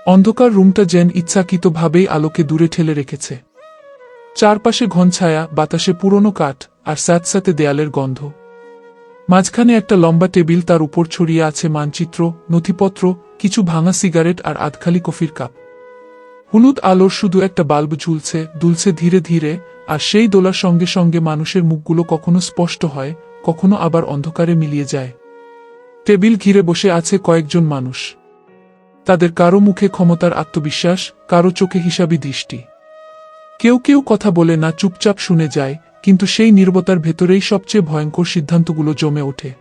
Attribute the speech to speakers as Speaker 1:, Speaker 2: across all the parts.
Speaker 1: অন্ধকার রুমটা যেন ইচ্ছাকৃতভাবেই আলোকে দূরে ঠেলে রেখেছে। চারপাশে ঘন ছায়া, বাতাসে পুরনো কাঠ, আর স্যাঁতস্যাঁতে দেয়ালের গন্ধ। মাঝখানে একটা লম্বা টেবিল, তার উপর ছড়িয়ে আছে মানচিত্র, নথিপত্র, কিছু ভাঙা সিগারেট আর আধখালি কফির কাপ। হলুদ আলোর শুধু একটা বাল্ব ঝুলছে, দুলছে ধীরে ধীরে, আর সেই দোলার সঙ্গে সঙ্গে মানুষের মুখগুলো কখনো স্পষ্ট হয়, কখনো আবার অন্ধকারে মিলিয়ে যায়। টেবিল ঘিরে বসে আছে কয়েকজন মানুষ। তাদের কারো মুখে ক্ষমতার আত্মবিশ্বাস, কারো চোখে হিসাবী দৃষ্টি। কেউ কেউ কথা বলে না, চুপচাপ শুনে যায়, কিন্তু সেই নীরবতার ভেতরেই সবচেয়ে ভয়ঙ্কর সিদ্ধান্তগুলো জমে ওঠে।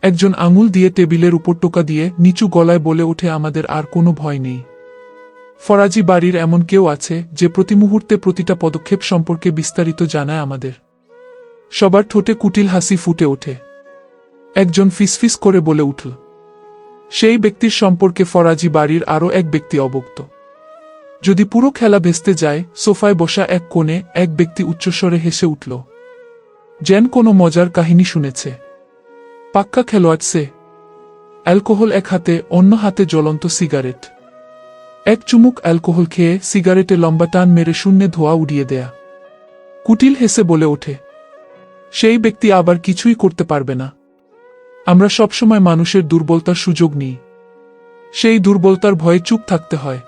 Speaker 1: একজন আঙুল দিয়ে টেবিলের উপর টোকা দিয়ে নিচু গলায় বলে ওঠে, আমাদের আর কোনো ভয় নেই। ফরাজি বাড়ির এমন কেউ আছে যে প্রতি মুহূর্তে প্রতিটা পদক্ষেপ সম্পর্কে বিস্তারিত জানায় আমাদের। সবার ঠোঁটে কুটিল হাসি ফুটে ওঠে। একজন ফিসফিস করে বলে উঠল, সেই ব্যক্তির সম্পর্কে ফরাজি বাড়ির আরও এক ব্যক্তি অবগত। যদি পুরো খেলা ভেস্তে যায়। সোফায় বসা এক কোণে এক ব্যক্তি উচ্চস্বরে হেসে উঠল, যেন কোনো মজার কাহিনী শুনেছে। পাক্কা খেলোয়াড় সে। অ্যালকোহল এক হাতে, অন্য হাতে জ্বলন্ত সিগারেট। এক চুমুক অ্যালকোহল খেয়ে সিগারেটে লম্বা টান মেরে শূন্যে ধোঁয়া উড়িয়ে দেয়া। কুটিল হেসে বলে ওঠে, সেই ব্যক্তি আবার কিছুই করতে পারবে না। আমরা সবসময় মানুষের দুর্বলতার সুযোগ নিই। সেই দুর্বলতার ভয়ে চুপ থাকতে হয়।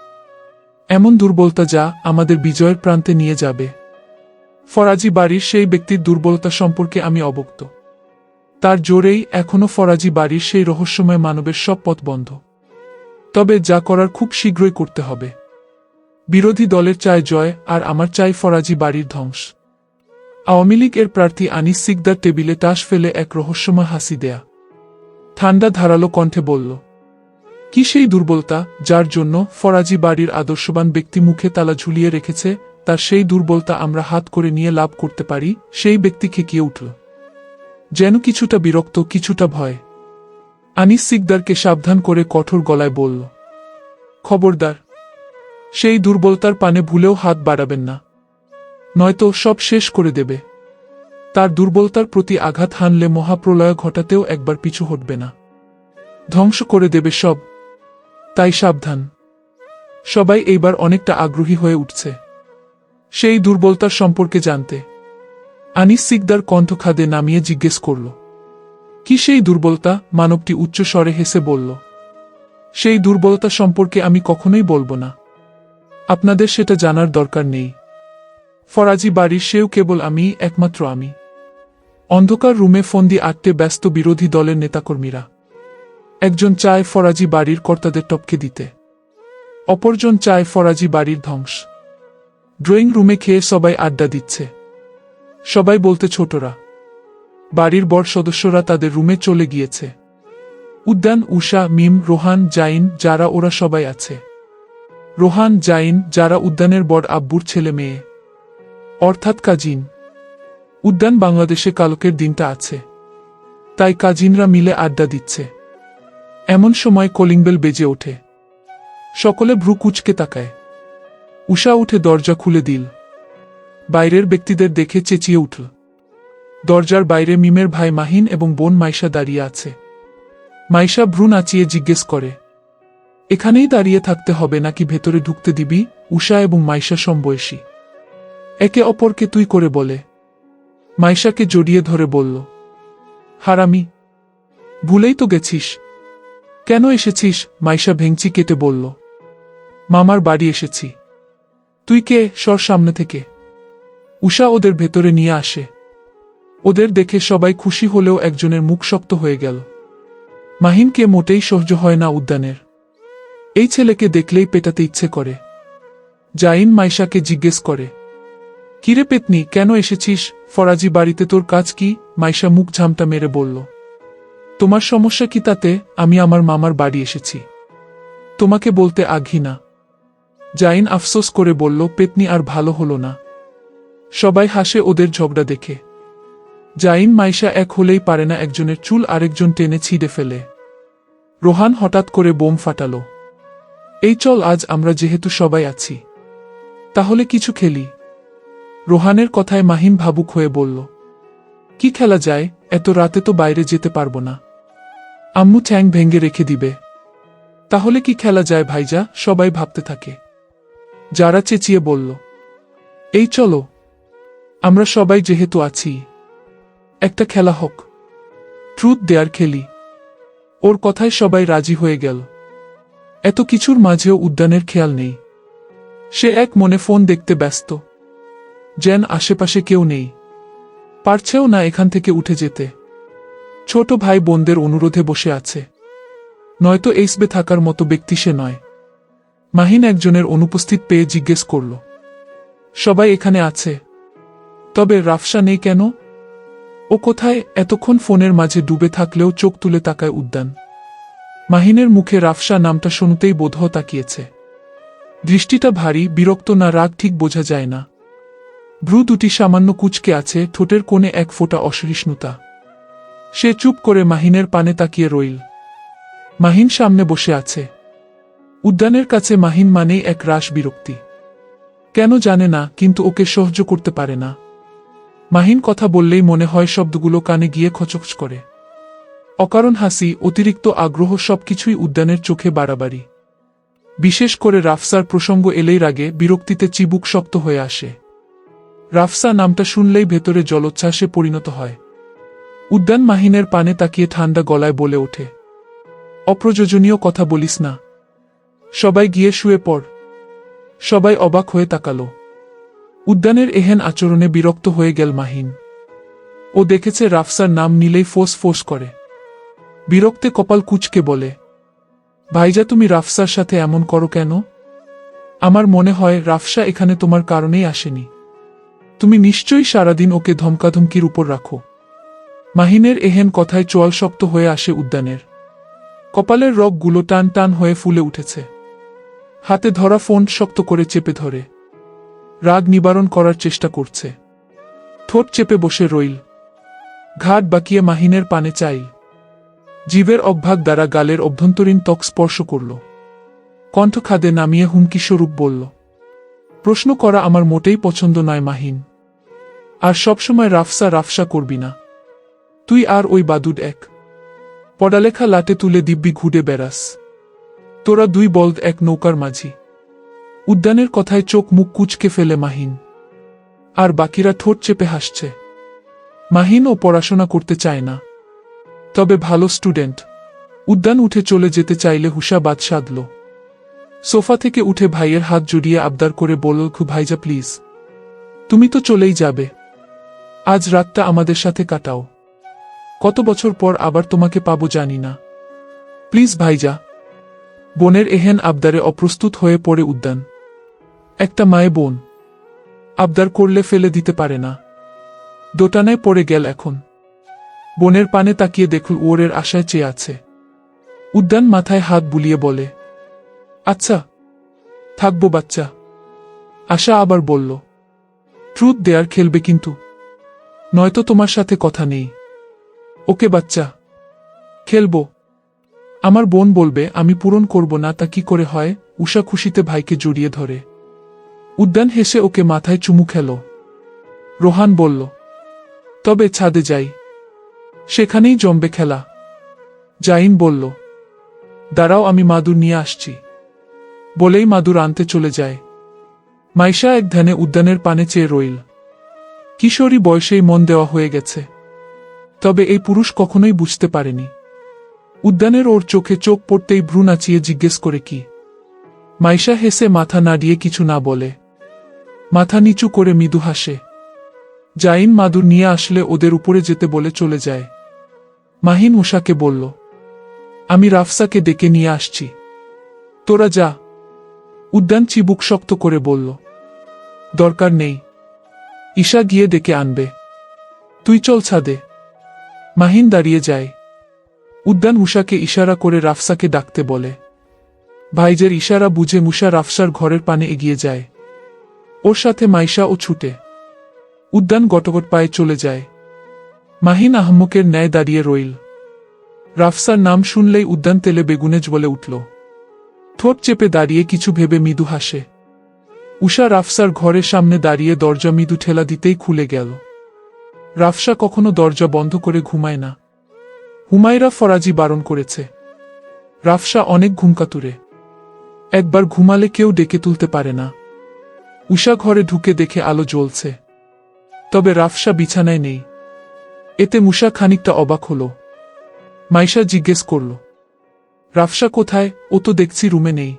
Speaker 1: এমন দুর্বলতা যা আমাদের বিজয়ের প্রান্তে নিয়ে যাবে। ফরাজি বাড়ির সেই ব্যক্তির দুর্বলতা সম্পর্কে আমি অবগত। তার জোরেই এখনো ফরাজি বাড়ির সেই রহস্যময় মানবের সব পথ বন্ধ। তবে যা করার খুব শীঘ্রই করতে হবে। বিরোধী দলের চায় জয়, আর আমার চাই ফরাজি বাড়ির ধ্বংস। আওয়ামী লীগ এর প্রার্থী আনিস সিকদার টেবিলে টাস ফেলে এক রহস্যময় হাসি দেয়া। ঠান্ডা ধারালো কণ্ঠে বলল, কি সেই দুর্বলতা যার জন্য ফরাজি বাড়ির আদর্শবান ব্যক্তি মুখে তালা ঝুলিয়ে রেখেছে? তার সেই দুর্বলতা আমরা হাত করে নিয়ে লাভ করতে পারি। সেই ব্যক্তি খেকিয়ে উঠল, যেন কিছুটা বিরক্ত, কিছুটা ভয়। আনিস সিকদারকে সাবধান করে কঠোর গলায় বলল, খবরদার, সেই দুর্বলতার পানে ভুলেও হাত বাড়াবেন না, নয়তো সব শেষ করে দেবে। তার দুর্বলতার প্রতি আঘাত হানলে মহাপ্রলয় ঘটাতেও একবার পিছু হটবে না, ধ্বংস করে দেবে সব। তাই সাবধান। সবাই এইবার অনেকটা আগ্রহী হয়ে উঠছে সেই দুর্বলতার সম্পর্কে জানতে। আনিস সিকদার কণ্ঠ খাদে নামিয়ে জিজ্ঞেস করল, কি সেই দুর্বলতা? মানবটি উচ্চ স্বরে হেসে বলল, সেই দুর্বলতা সম্পর্কে আমি কখনোই বলবো না। আপনাদের সেটা জানার দরকার নেই। ফরাজি বাড়ির সেও কেবল আমি, একমাত্র আমি। অন্ধকার রুমে ফন্দি আটতে ব্যস্ত বিরোধী দলের নেতাকর্মীরা। একজন চায় ফরাজি বাড়ির কর্তাদের টপকে দিতে, অপরজন চায় ফরাজি বাড়ির ধ্বংস। ড্রয়িং রুমে খেয়ে সবাই আড্ডা দিচ্ছে। সবাই বলতে ছোটরা। বাড়ির বড় সদস্যরা তাদের রুমে চলে গিয়েছে। উদ্যান, উষা, মিম, রোহান, জাইন, যারা, ওরা সবাই আছে। রোহান, জাইন, যারা উদ্যানের বড় আব্বুর ছেলে মেয়ে, অর্থাৎ কাজিন। উদ্যান বাংলাদেশে কালকের দিনটা আছে, তাই কাজিনরা মিলে আড্ডা দিচ্ছে। এমন সময় কলিং বেল বেজে ওঠে। সকলে ভ্রু কুঁচকে তাকায়। উষা উঠে দরজা খুলে দিল। বাইরের ব্যক্তিদের দেখে চেঁচিয়ে উঠল। দরজার বাইরে মিমের ভাই মাহিন এবং বোন মাইশা দাঁড়িয়ে আছে। মাইশা ভ্রু নাচিয়ে জিজ্ঞেস করে, এখানেই দাঁড়িয়ে থাকতে হবে নাকি ভেতরে ঢুকতে দিবি? উষা এবং মাইশা সমবয়সী। একে অপরকে তুই করে বলে। মাইশাকে জড়িয়ে ধরে বলল, হারামি, ভুলেই তো গেছিস। কেন এসেছিস? মাইশা ভেংচি কেটে বলল, মামার বাড়ি এসেছি। তুই কে? সর সামনে থেকে। উষা ওদের ভেতরে নিয়ে আসে। ওদের দেখে সবাই খুশি হলেও একজনের মুখ শক্ত হয়ে গেল। মাহিনকে মোটেই সহ্য হয় না উদ্যানের। এই ছেলেকে দেখলেই পেটাতে ইচ্ছে করে। জাইন মাইশাকে জিজ্ঞেস করে, কিরে পেতনি, কেন এসেছিস? ফরাজি বাড়িতে তোর কাজ কি? মাইশা মুখ ঝামটা মেরে বলল, তোমার সমস্যা কি তাতে? আমি আমার মামার বাড়ি এসেছি, তোমাকে বলতে আগ্রহী না। জাইন আফসোস করে বলল, পেতনি আর ভালো হলো না। সবাই হাসে ওদের ঝগড়া দেখে। জাইন মাইশা এক হলেই পারে না, একজনের চুল আরেকজন টেনে ছিঁড়ে ফেলে। রোহান হঠাৎ করে বোম ফাটালো। এই চল, আজ আমরা যেহেতু সবাই আছি, তাহলে কিছু খেলি। রোহানের কথায় মাহিন ভাবুক হয়ে বলল, কি খেলা যায়? এত রাতে তো বাইরে যেতে পারবো না, আম্মু ঠ্যাং ভেঙে রেখে দিবে। তাহলে কি খেলা যায় ভাইজা? সবাই ভাবতে থাকে। যারা চেঁচিয়ে বলল, এই চলো, আমরা সবাই যেহেতু আছি, একটা খেলা হোক, ট্রুথ দেয়ার খেলি। ওর কথায় সবাই রাজি হয়ে গেল। এত কিছুর মাঝেও উদ্যানের খেয়াল নেই। সে এক মনে ফোন দেখতে ব্যস্ত, যেন আশেপাশে কেউ নেই। পারছেও না এখান থেকে উঠে যেতে। ছোট ভাই বোনদের অনুরোধে বসে আছে। নয়তো এইসবে থাকার মতো ব্যক্তি সে নয়। মাহিন একজনের অনুপস্থিত পেয়ে জিজ্ঞেস করল, সবাই এখানে আছে, তবে রাফসা নেই কেন? ও কোথায়? এতক্ষণ ফোনের মাঝে ডুবে থাকলেও চোখ তুলে তাকায় উদ্যান। মাহিনের মুখে রাফসা নামটা শুনতেই বোধহয় তাকিয়েছে। দৃষ্টিটা ভারী, বিরক্ত না রাগ ঠিক বোঝা যায় না। ভ্রু দুটি সামান্য কুঁচকে আছে, ঠোঁটের কোণে এক ফোঁটা অসহিষ্ণুতা। সে চুপ করে মাহিনের পানে তাকিয়ে রইল। মাহিন সামনে বসে আছে। উদ্যানের কাছে মাহিন মানেই এক রাশ বিরক্তি। কেন জানে না, কিন্তু ওকে সহ্য করতে পারে না। মাহিন কথা বললেই মনে হয় শব্দগুলো কানে গিয়ে খচখচ করে। অকারণ হাসি, অতিরিক্ত আগ্রহ সবকিছুই উদ্যানের চোখে বাড়াবাড়ি। বিশেষ করে রাফসার প্রসঙ্গ এলেই রাগে বিরক্তিতে চিবুক শক্ত হয়ে আসে। রাফসা নামটা শুনলেই ভেতরে জলোচ্ছ্বাসে পরিণত হয়। উদ্যান মাহিনের পানে তাকিয়ে ঠান্ডা গলায় বলে ওঠে, অপ্রয়োজনীয় কথা বলিস না, সবাই গিয়ে শুয়ে পড়। সবাই অবাক হয়ে তাকালো। উদ্যানের এহেন আচরণে বিরক্ত হয়ে গেল মাহিন। ও দেখেছে রাফসার নাম নিলেই ফোঁস ফোঁস করে। বিরক্তে কপাল কুঁচকে বলে, ভাইজা তুমি রাফসার সাথে এমন করো কেন? আমার মনে হয় রাফসা এখানে তোমার কারণেই আসেনি। তুমি নিশ্চয়ই সারাদিন ওকে ধমকাধমকির উপর রাখো। মাহিনের এহেন কথায় চোয়াল শক্ত হয়ে আসে উদ্যানের। কপালের রগগুলো টান টান হয়ে ফুলে উঠেছে। হাতে ধরা ফোন শক্ত করে চেপে ধরে রাগ নিবারণ করার চেষ্টা করছে। ঠোঁট চেপে বসে রইল। ঘাট বাঁকিয়ে মাহিনের পানে চাইল। জীবের অভ্যাগ দ্বারা গালের অভ্যন্তরীণ ত্বক স্পর্শ করল। কণ্ঠ খাদে নামিয়ে হুমকিস্বরূপ বলল, প্রশ্ন করা আমার মোটেই পছন্দ নয় মাহিন। আর সবসময় রাফসা রাফসা করবি না। তুই আর ওই বাদুড এক। পড়ালেখা লাটে তুলে দিব্যি ঘুরে বেড়াস। তোরা দুই বলদ এক নৌকার মাঝি। উদ্যানের কথায় চোখ মুখ কুঁচকে ফেলে মাহিন। আর বাকিরা ঠোঁট চেপে হাসছে। মাহিন ও পড়াশোনা করতে চায় না, তবে ভালো স্টুডেন্ট। উদ্যান উঠে চলে যেতে চাইলে হুশা বাদ সাধল। সোফা থেকে উঠে ভাইয়ের হাত জড়িয়ে আবদার করে বলল, ভাইজা প্লিজ, তুমি তো চলেই যাবে, আজ রাতটা আমাদের সাথে কাটাও। কত বছর পর আবার তোমাকে পাবো জানি না, প্লিজ ভাইজা। বোনের এহেন আবদারে অপ্রস্তুত হয়ে পড়ে উদ্যান। একটা মায়ে বোন আবদার করলে ফেলে দিতে পারে না। দোটানায় পড়ে গেল এখন। বোনের পানে তাকিয়ে দেখল ওরের আশায় চেয়ে আছে। উদ্যান মাথায় হাত বুলিয়ে বলে, আচ্ছা থাকবো বাচ্চা। আশা আবার বলল, ট্রুথ দেয়ার খেলবে কিন্তু, নয়তো তোমার সাথে কথা নেই। ওকে বাচ্চা, খেলবো। আমার বোন বলবে আমি পূরণ করব না, তা কি করে হয়? উষা খুশিতে ভাইকে জড়িয়ে ধরে। উদ্যান হেসে ওকে মাথায় চুমু খেল। রোহান বলল, তবে ছাদে যাই, সেখানেই জমবে খেলা। জাইন বলল, দাঁড়াও আমি মাদুর নিয়ে আসছি। বলেই মাদুর আনতে চলে যায়। মাইশা এক ধ্যানে উদ্যানের পানে চেয়ে রইল। কিশোরী বয়সেই মন দেওয়া হয়ে গেছে, তবে এই পুরুষ কখনোই বুঝতে পারেনি। উদ্যানের ওর চোখে চোখ পড়তেই ভ্রু নাচিয়ে জিজ্ঞেস করে কি? মাইশা হেসে মাথা নাড়িয়ে কিছু না বলে, মাথা নিচু করে মৃদু হাসে। জাইন মাদুর নিয়ে আসলে ওদের উপরে যেতে বলে চলে যায়। মাহিন উষাকে বলল, আমি রাফসাকে ডেকে নিয়ে আসছি, তোরা যা। উদ্যান চিবুক শক্ত করে বলল, দরকার নেই, ঈশা গিয়ে ডেকে আনবে, তুই চল ছাদে। মাহিন দাঁড়িয়ে যায়। উদ্যান উষাকে ইশারা করে রাফসাকে ডাকতে বলে। ভাইজের ইশারা বুঝে মুষা রাফসার ঘরের পানে এগিয়ে যায়। ওর সাথে মাইশা ও ছুটে। উদ্যান গটগট পায়ে চলে যায়। মাহিন আহম্মকের ন্যায় দাঁড়িয়ে রইল। রাফসার নাম শুনলেই উদ্যান তেলে বেগুনে জ্বলে উঠল। ঠোঁট চেপে দাঁড়িয়ে কিছু ভেবে মৃদু হাসে। উষা রাফসার ঘরের সামনে দাঁড়িয়ে দরজা মৃদু ঠেলা দিতেই খুলে গেল। রাফসা কখনো দরজা বন্ধ করে ঘুমায় না। হুমায়রা ফরাজি বারণ করেছে। রাফসা অনেক ঘুমকাতুরে। একবার ঘুমালে কেউ ডেকে তুলতে পারে না। উষা ঘরে ঢুকে দেখে আলো জ্বলছে, তবে রাফসা বিছানায় নেই। এতে মুষা খানিকটা অবাক হল। মাইশা জিজ্ঞেস করল, রাফসা কোথায়? ও তো দেখছি রুমে নেই।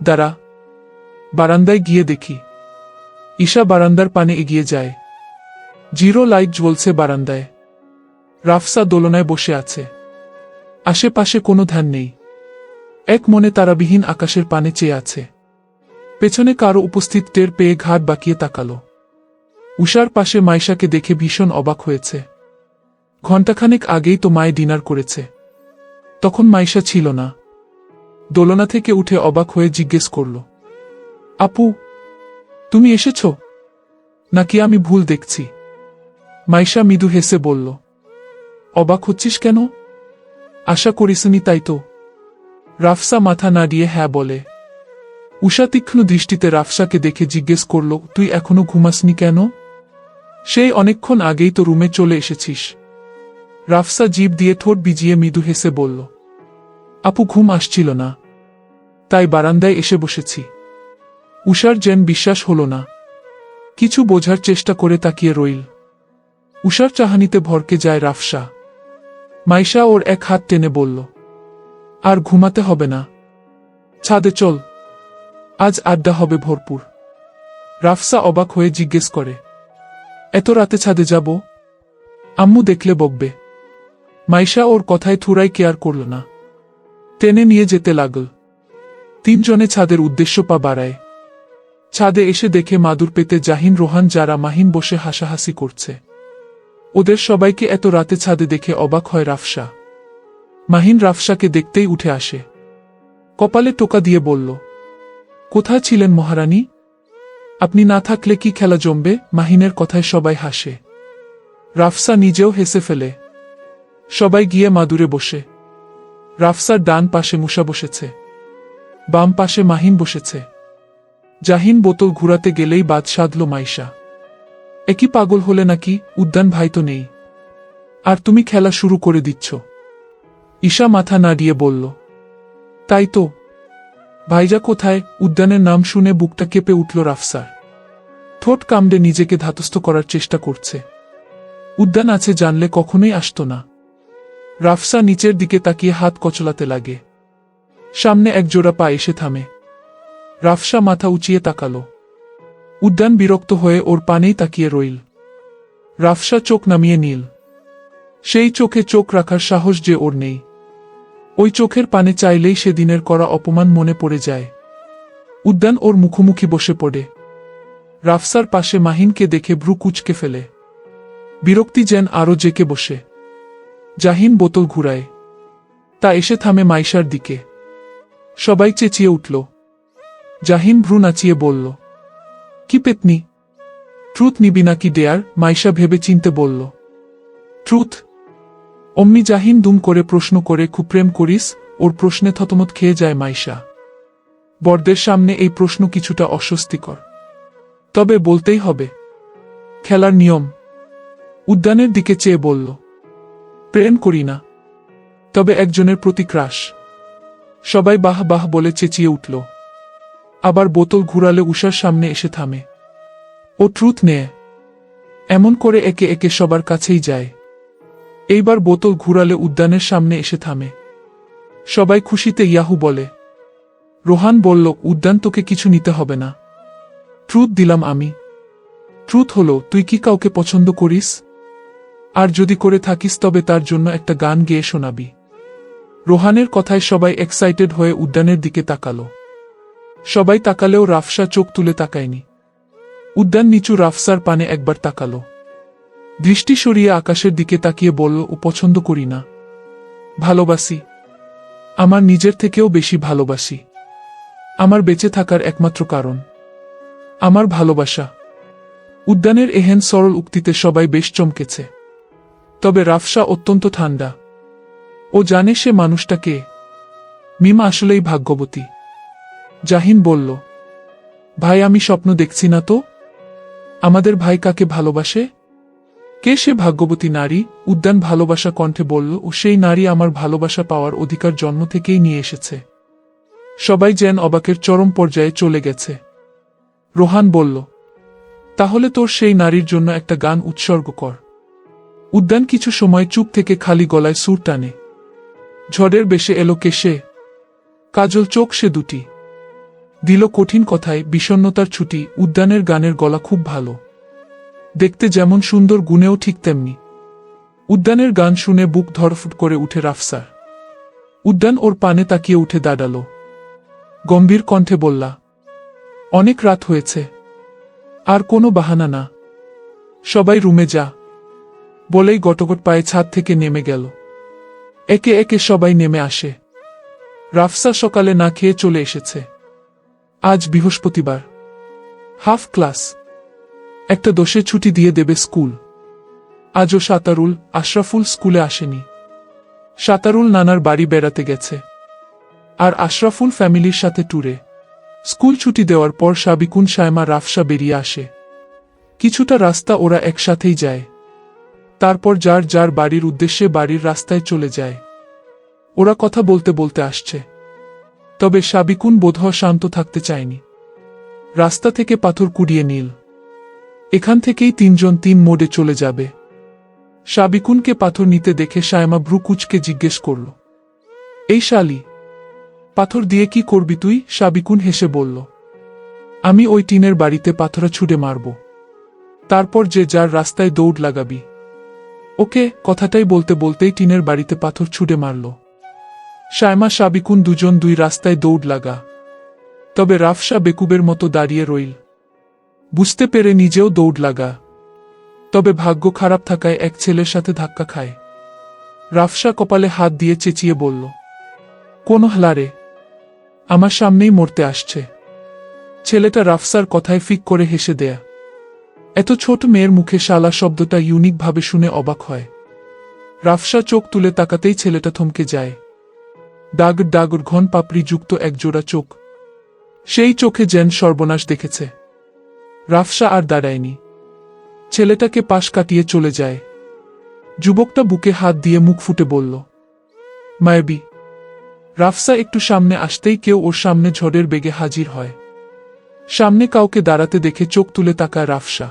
Speaker 1: দাঁড়া, বারান্দায় গিয়ে দেখি। ঈশা বারান্দার পানে এগিয়ে যায়। জিরো লাইট জ্বলছে বারান্দায়। রাফসা দোলনায় বসে আছে। আশেপাশে কোনো ধ্যান নেই। এক মনে তারাবিহীন আকাশের পানে চেয়ে আছে। পেছনে কারো উপস্থিত টের পেয়ে ঘাট বাঁকিয়ে তাকালো। উষার পাশে মাইশাকে দেখে ভীষণ অবাক হয়েছে। ঘণ্টাখানেক আগেই তো মায়ে ডিনার করেছে, তখন মাইশা ছিল না। দোলনা থেকে উঠে অবাক হয়ে জিজ্ঞেস করল, আপু, তুমি এসেছ? নাকি আমি ভুল দেখছি? মাইশা মৃদু হেসে বলল, অবাক হচ্ছিস কেন? আশা করিসনি তাই তো? রাফসা মাথা নাড়িয়ে হ্যাঁ বলে। উষা তীক্ষ্ণ দৃষ্টিতে রাফসাকে দেখে জিজ্ঞেস করল, তুই এখনো ঘুমাসনি কেন? সেই অনেকক্ষণ আগেই তো রুমে চলে এসেছিস। রাফসা জিভ দিয়ে ঠোঁট ভিজিয়ে মৃদু হেসে বলল, আপু, ঘুম আসছিল না, তাই বারান্দায় এসে বসেছি। উষার যেন বিশ্বাস হল না। কিছু বোঝার চেষ্টা করে তাকিয়ে রইল। উষার চাহানিতে ভরকে যায় রাফসা। মাইশা ওর এক হাত টেনে বলল, আর ঘুমাতে হবে না, ছাদে চল, আজ আড্ডা হবে ভরপুর। রাফসা অবাক হয়ে জিজ্ঞেস করে, এত রাতে ছাদে যাব? আম্মু দেখলে বকবে। মাইশা ওর কথায় থুরাই কেয়ার করল না। টেনে নিয়ে যেতে লাগল। তিনজনে ছাদের উদ্দেশ্য পা বাড়ায়। ছাদে এসে দেখে মাদুর পেতে জাহিন, রোহান, যারা মাহিন বসে হাসাহাসি করছে। ওদের সবাইকে এত রাতে ছাদে দেখে অবাক হয় রাফসা। মাহিন রাফসাকে দেখতেই উঠে আসে। কপালে টোকা দিয়ে বলল, কোথায় ছিলেন মহারানী? আপনি না থাকলে কি খেলা জমবে? মাহিনের কথায় সবাই হাসে। রাফসা নিজেও হেসে ফেলে। সবাই গিয়ে মাদুরে বসে। রাফসার ডান পাশে মুষা বসেছে, বাম পাশে মাহিন বসেছে। জাহিন বোতল ঘুরাতে গেলেই বাদ সাধল মাইশা। একই পাগল হলে নাকি? উদ্যান ভাই তো নেই, আর তুমি খেলা শুরু করে দিচ্ছ। ঈশা মাথা নাড়িয়ে বলল, তাই তো। ভাইজা কোথায়? উদ্যানের নাম শুনে বুকটা কেঁপে উঠল রাফসার। ঠোঁট কামড়ে নিজেকে ধাতস্থ করার চেষ্টা করছে। উদ্যান আছে জানলে কখনোই আসতো না। রাফসা নিচের দিকে তাকিয়ে হাত কচলাতে লাগে। সামনে এক জোড়া পা এসে থামে। রাফসা মাথা উঁচিয়ে তাকালো। উদ্যান বিরক্ত হয়ে ওর পানেই তাকিয়ে রইল। রাফসা চোখ নামিয়ে নিল। সেই চোখে চোখ রাখার সাহস যে ওর নেই। ওই চোখের পানে চাইলেই সেদিনের করা অপমান মনে পড়ে যায়। উদ্যান ওর মুখোমুখি বসে পড়ে। রাফসার পাশে মাহিনকে দেখে ভ্রু কুঁচকে ফেলে। বিরক্তি যেন আরো জেকে বসে। জাহিন বোতল ঘুরায়। তা এসে থামে মাইশার দিকে। সবাই চেঁচিয়ে উঠল। জাহিন ভ্রু নাচিয়ে বলল, কি পেতনি, ট্রুথ নিবি নাকি ডেয়ার? মাইশা ভেবে চিনতে বলল, ট্রুথ। অম্মি জাহিন দুম করে প্রশ্ন করে, খুব প্রেম করিস? ওর প্রশ্নে থতমত খেয়ে যায় মাইশা। বরদের সামনে এই প্রশ্ন কিছুটা অস্বস্তিকর, তবে বলতেই হবে। খেলার নিয়ম। উদ্যানের দিকে চেয়ে বলল, প্রেম করি না, তবে একজনের প্রতি ক্রাশ। সবাই বাহ বাহ বলে চেঁচিয়ে উঠল। আবার বোতল ঘুরালে উষার সামনে এসে থামে। ও ট্রুথ নেয়। এমন করে একে একে সবার কাছেই যায়। এইবার বোতল ঘুরালে উদ্যানের সামনে এসে থামে। সবাই খুশিতে ইয়াহু বলে। রোহান বলল, উদ্যান, তোকে কিছু নিতে হবে না। ট্রুথ দিলাম আমি। ট্রুথ হলো, তুই কি কাউকে পছন্দ করিস? আর যদি করে থাকিস তবে তার জন্য একটা গান গেয়ে শোনাবি। রোহানের কথায় সবাই এক্সাইটেড হয়ে উদ্যানের দিকে তাকালো। সবাই তাকালেও রাফসা চোখ তুলে তাকায়নি। উদ্যান নিচু রাফসার পানে একবার তাকালো। দৃষ্টি সরিয়ে আকাশের দিকে তাকিয়ে বলল, ও পছন্দ করি না, ভালোবাসি। আমার নিজের থেকেও বেশি ভালোবাসি। আমার বেঁচে থাকার একমাত্র কারণ আমার ভালোবাসা। উদ্যানের এহেন সরল উক্তিতে সবাই বেশ চমকেছে। তবে রাফসা অত্যন্ত ঠান্ডা। ও জানে সে মানুষটা কে। মিমা আসলেই ভাগ্যবতী। জাহিন বলল, ভাই, আমি স্বপ্ন দেখছি না তো? আমাদের ভাই কাকে ভালোবাসে? কে সে ভাগ্যবতী নারী? উদ্যান ভালোবাসা কণ্ঠে বলল, ও সেই নারী আমার ভালোবাসা পাওয়ার অধিকার জন্ম থেকেই নিয়ে এসেছে। সবাই যেন অবাকের চরম পর্যায়ে চলে গেছে। রোহান বলল, তাহলে তোর সেই নারীর জন্য একটা গান উৎসর্গ কর। উদ্যান কিছু সময় চুপ থেকে খালি গলায় সুর টানে। ঝড়ের বেশে এলো কে সে? কাজল চোখ সে দুটি। দিল কঠিন কথায় বিষণ্ণতার ছুটি। উদ্যানের গানের গলা খুব ভালো, দেখতে যেমন সুন্দর গুণেও ঠিক তেমনি। উদ্যানের গান শুনে বুক ধড়ফড় করে উঠে রাফসার। উদ্যান ওর পানে তাকিয়ে উঠে দাঁড়ালো। গম্ভীর কণ্ঠে বললা, অনেক রাত হয়েছে, আর কোনো বাহানা না, সবাই রুমে যা। বলেই গটগট পায়ে ছাদ থেকে নেমে গেল। একে একে সবাই নেমে আসে। রাফসা সকালে না খেয়ে চলে এসেছে। আজ বৃহস্পতিবার, হাফ ক্লাস, একটা দোষে ছুটি দিয়ে দেবে স্কুল। আজও সাতারুল, আশরাফুল স্কুলে আসেনি। সাতারুল নানার বাড়ি বেড়াতে গেছে, আর আশরাফুল ফ্যামিলির সাথে ট্যুরে। স্কুল ছুটি দেওয়ার পর সাবিকুন, সায়মা, রাফসা বেরিয়ে আসে। কিছুটা রাস্তা ওরা একসাথেই যায়, তারপর যার যার বাড়ির উদ্দেশ্যে বাড়ির রাস্তায় চলে যায়। ওরা কথা বলতে বলতে আসছে, তবে সাবিকুন বোধহয় শান্ত থাকতে চায়নি। রাস্তা থেকে পাথর কুড়িয়ে নীল। এখান থেকেই তিনজন তিন মোড়ে চলে যাবে। সাবিকুনকে পাথর নিতে দেখে সায়মা ভ্রু কুঁচকে জিজ্ঞেস করল, এই শালি, পাথর দিয়ে কি করবি তুই? সাবিকুন হেসে বলল, আমি ওই টিনের বাড়িতে পাথরা ছুঁড়ে মারব, তারপর যে যার রাস্তায় দৌড় লাগাবি। ওকে। কথাটাই বলতে বলতেই টিনের বাড়িতে পাথর ছুঁড়ে মারল। সায়মা, সাবিকুন দুজন দুই রাস্তায় দৌড় লাগা। তবে রাফসা বেকুবের মতো দাঁড়িয়ে রইল। বুঝতে পেরে নিজেও দৌড় লাগা, তবে ভাগ্য খারাপ থাকায় এক ছেলের সাথে ধাক্কা খায়। রাফসা কপালে হাত দিয়ে চেঁচিয়ে বলল, কোন হালারে, আমার সামনেই মরতে আসছে। ছেলেটা রাফসার কথায় ফিক করে হেসে দেয়া। এত ছোট মেয়ের মুখে শালা শব্দটা ইউনিক ভাবে শুনে অবাক হয়। রাফসা চোখ তুলে তাকাতেই ছেলেটা থমকে যায়। ডাগর ডাগর ঘন পাপড়ি যুক্ত একজোড়া চোখ, সেই চোখে যেন সর্বনাশ দেখেছে। রাফসা আর দাঁড়ায়নি, ছেলেটাকে পাশ কাটিয়ে চলে যায়। যুবকটা বুকে হাত দিয়ে মুখ ফুটে বলল, মায়াবী। রাফসা একটু সামনে আসতেই কেউ ওর সামনে ঝড়ের বেগে হাজির হয়। সামনে কাউকে দাঁড়াতে দেখে চোখ তুলে তাকায় রাফসা।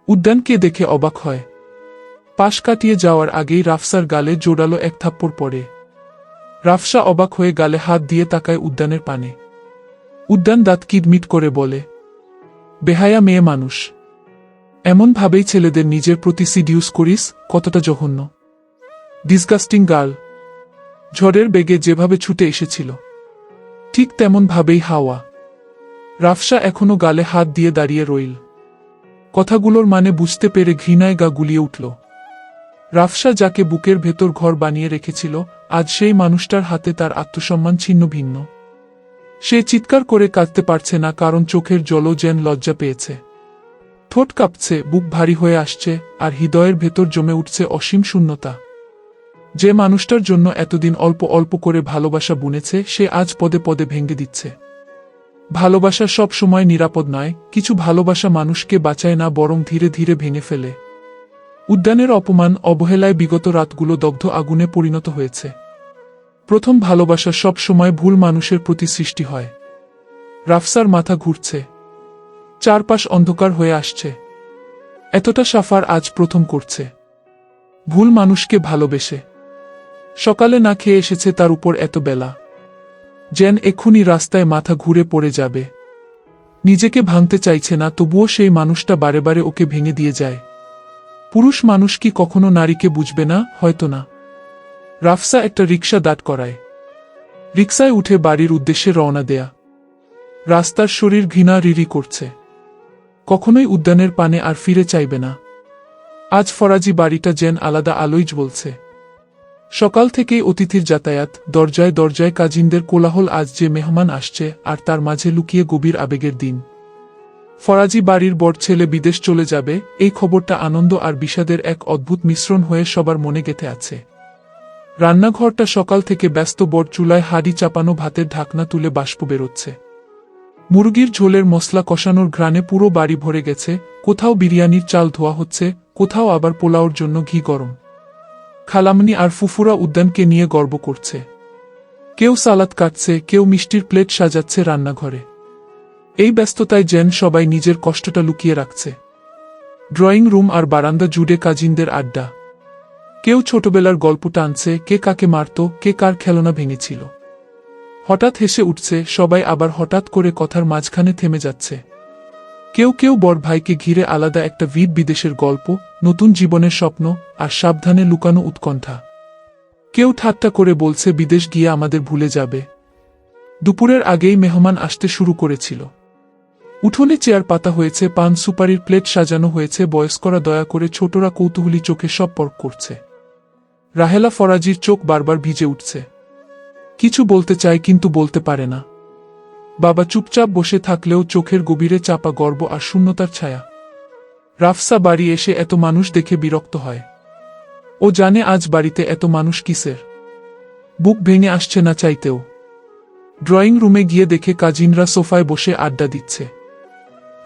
Speaker 1: উদ্যানকে দেখে অবাক হয়। পাশ কাটিয়ে যাওয়ার আগেই রাফসার গালে জোরালো এক থাপ্পড় পড়ে। রাফসা অবাক হয়ে গালে হাত দিয়ে তাকায় উদ্যানের পানে। উদ্যান দাঁত কিডমিট করে বলে, বেহায়া মেয়ে মানুষ, এমনভাবেই ছেলেদের নিজের প্রতি সিডিউস করিস? কতটা জঘন্য, ডিসগাস্টিং গার্ল। ঝড়ের বেগে যেভাবে ছুটে এসেছিল, ঠিক তেমন ভাবেই হাওয়া। রাফসা এখনো গালে হাত দিয়ে দাঁড়িয়ে রইল। কথাগুলোর মানে বুঝতে পেরে ঘৃণায় গা গুলিয়ে উঠল। রাফসা যাকে বুকের ভেতর ঘর বানিয়ে রেখেছিল, আজ সেই মানুষটার হাতে তার আত্মসম্মান ছিন্ন ভিন্ন। সে চিৎকার করে কাঁদতে পারছে না, কারণ চোখের জলও যেন লজ্জা পেয়েছে। ঠোঁট কাঁপছে, বুক ভারী হয়ে আসছে, আর হৃদয়ের ভেতর জমে উঠছে অসীম শূন্যতা। যে মানুষটার জন্য এতদিন অল্প অল্প করে ভালোবাসা বুনেছে, সে আজ পদে পদে ভেঙে দিচ্ছে। ভালোবাসা সব সময় নিরাপদ নয়। কিছু ভালোবাসা মানুষকে বাঁচায় না, বরং ধীরে ধীরে ভেঙে ফেলে। উদ্যানের অপমান, অবহেলায় বিগত রাতগুলো দগ্ধ আগুনে পরিণত হয়েছে। প্রথম ভালোবাসা সব সময় ভুল মানুষের প্রতি সৃষ্টি হয়। রাফসার মাথা ঘুরছে, চারপাশ অন্ধকার হয়ে আসছে। এতটা সাফার আজ প্রথম করছে, ভুল মানুষকে ভালোবেসে। সকালে না খেয়ে এসেছে, তার উপর এত বেলা। যেন এক্ষুনি রাস্তায় মাথা ঘুরে পড়ে যাবে। নিজেকে ভাঙতে চাইছে না, তবুও সেই মানুষটা বারে বারে ওকে ভেঙে দিয়ে যায়। পুরুষ মানুষ কি কখনো নারীকে বুঝবে না? হয়তো না। রাফসা একটা রিকশা দাঁড় করায়। রিকশায় উঠে বাড়ির উদ্দেশ্যে রওনা দেয়া। রাস্তার শরীর ঘৃণা রিরি করছে। কখনোই উদ্যানের পানে আর ফিরে চাইবে না। আজ ফরাজি বাড়িটা যেন আলাদা আলোয় জ্বলছে। সকাল থেকেই অতিথির যাতায়াত, দরজায় দরজায় কাজিনদের কোলাহল। আজ যে মেহমান আসছে, আর তার মাঝে লুকিয়ে গভীর আবেগের দিন। ফরাজি বাড়ির বড় ছেলে বিদেশ চলে যাবে, এই খবরটা আনন্দ আর বিষাদের এক অদ্ভুত মিশ্রণ হয়ে সবার মনে গেঁথে আছে। রান্নাঘরটা সকাল থেকে ব্যস্ত। বড় চুলায় হাঁড়ি চাপানো, ভাতের ঢাকনা তুলে বাষ্প বেরোচ্ছে। মুরগির ঝোলের মশলা কষানোর ঘ্রাণে পুরো বাড়ি ভরে গেছে। কোথাও বিরিয়ানির চাল ধোয়া হচ্ছে, কোথাও আবার পোলাওর জন্য ঘি গরম। খালামনি আর ফুফুরা উদ্যানকে নিয়ে গর্ব করছে। কেউ সালাদ কাটছে, কেউ মিষ্টির প্লেট সাজাচ্ছে রান্নাঘরে। এই ব্যস্ততায় যেন সবাই নিজের কষ্টটা লুকিয়ে রাখছে। ড্রয়িং রুম আর বারান্দা জুড়ে কাজিনদের আড্ডা। কেউ ছোটবেলার গল্প টানছে, কে কাকে মারত, কে কার খেলনা ভেঙেছিল। হঠাৎ হেসে উঠছে সবাই, আবার হঠাৎ করে কথার মাঝখানে থেমে যাচ্ছে। কেউ কেউ বড় ভাইকে ঘিরে আলাদা একটা বিদেশের গল্প, নতুন জীবনের স্বপ্ন আর সাবধানে লুকানো উৎকণ্ঠা। কেউ ঠাট্টা করে বলছে বিদেশ গিয়ে আমাদের ভুলে যাবে। দুপুরের আগেই মেহমান আসতে শুরু করেছিল। উঠোনে চেয়ার পাতা হয়েছে, পান সুপারির প্লেট সাজানো হয়েছে, বয়স্করা দয়া করে, ছোটরা কৌতূহলী চোখে সব পরখ করছে। রাহেলা ফরাজির চোখ বারবার ভিজে উঠছে। কিছু বলতে চায় কিন্তু বলতে পারে না। বাবা চুপচাপ বসে থাকলেও চোখের গভীরে চাপা গর্ব আর শূন্যতার ছায়া। রাফসা বাড়ি এসে এত মানুষ দেখে বিরক্ত হয়। ও জানে আজ বাড়িতে এত মানুষ কিসের। বুক ভেঙে আসছে না চাইতেও। ড্রয়িং রুমে গিয়ে দেখে কাজিনরা সোফায় বসে আড্ডা দিচ্ছে।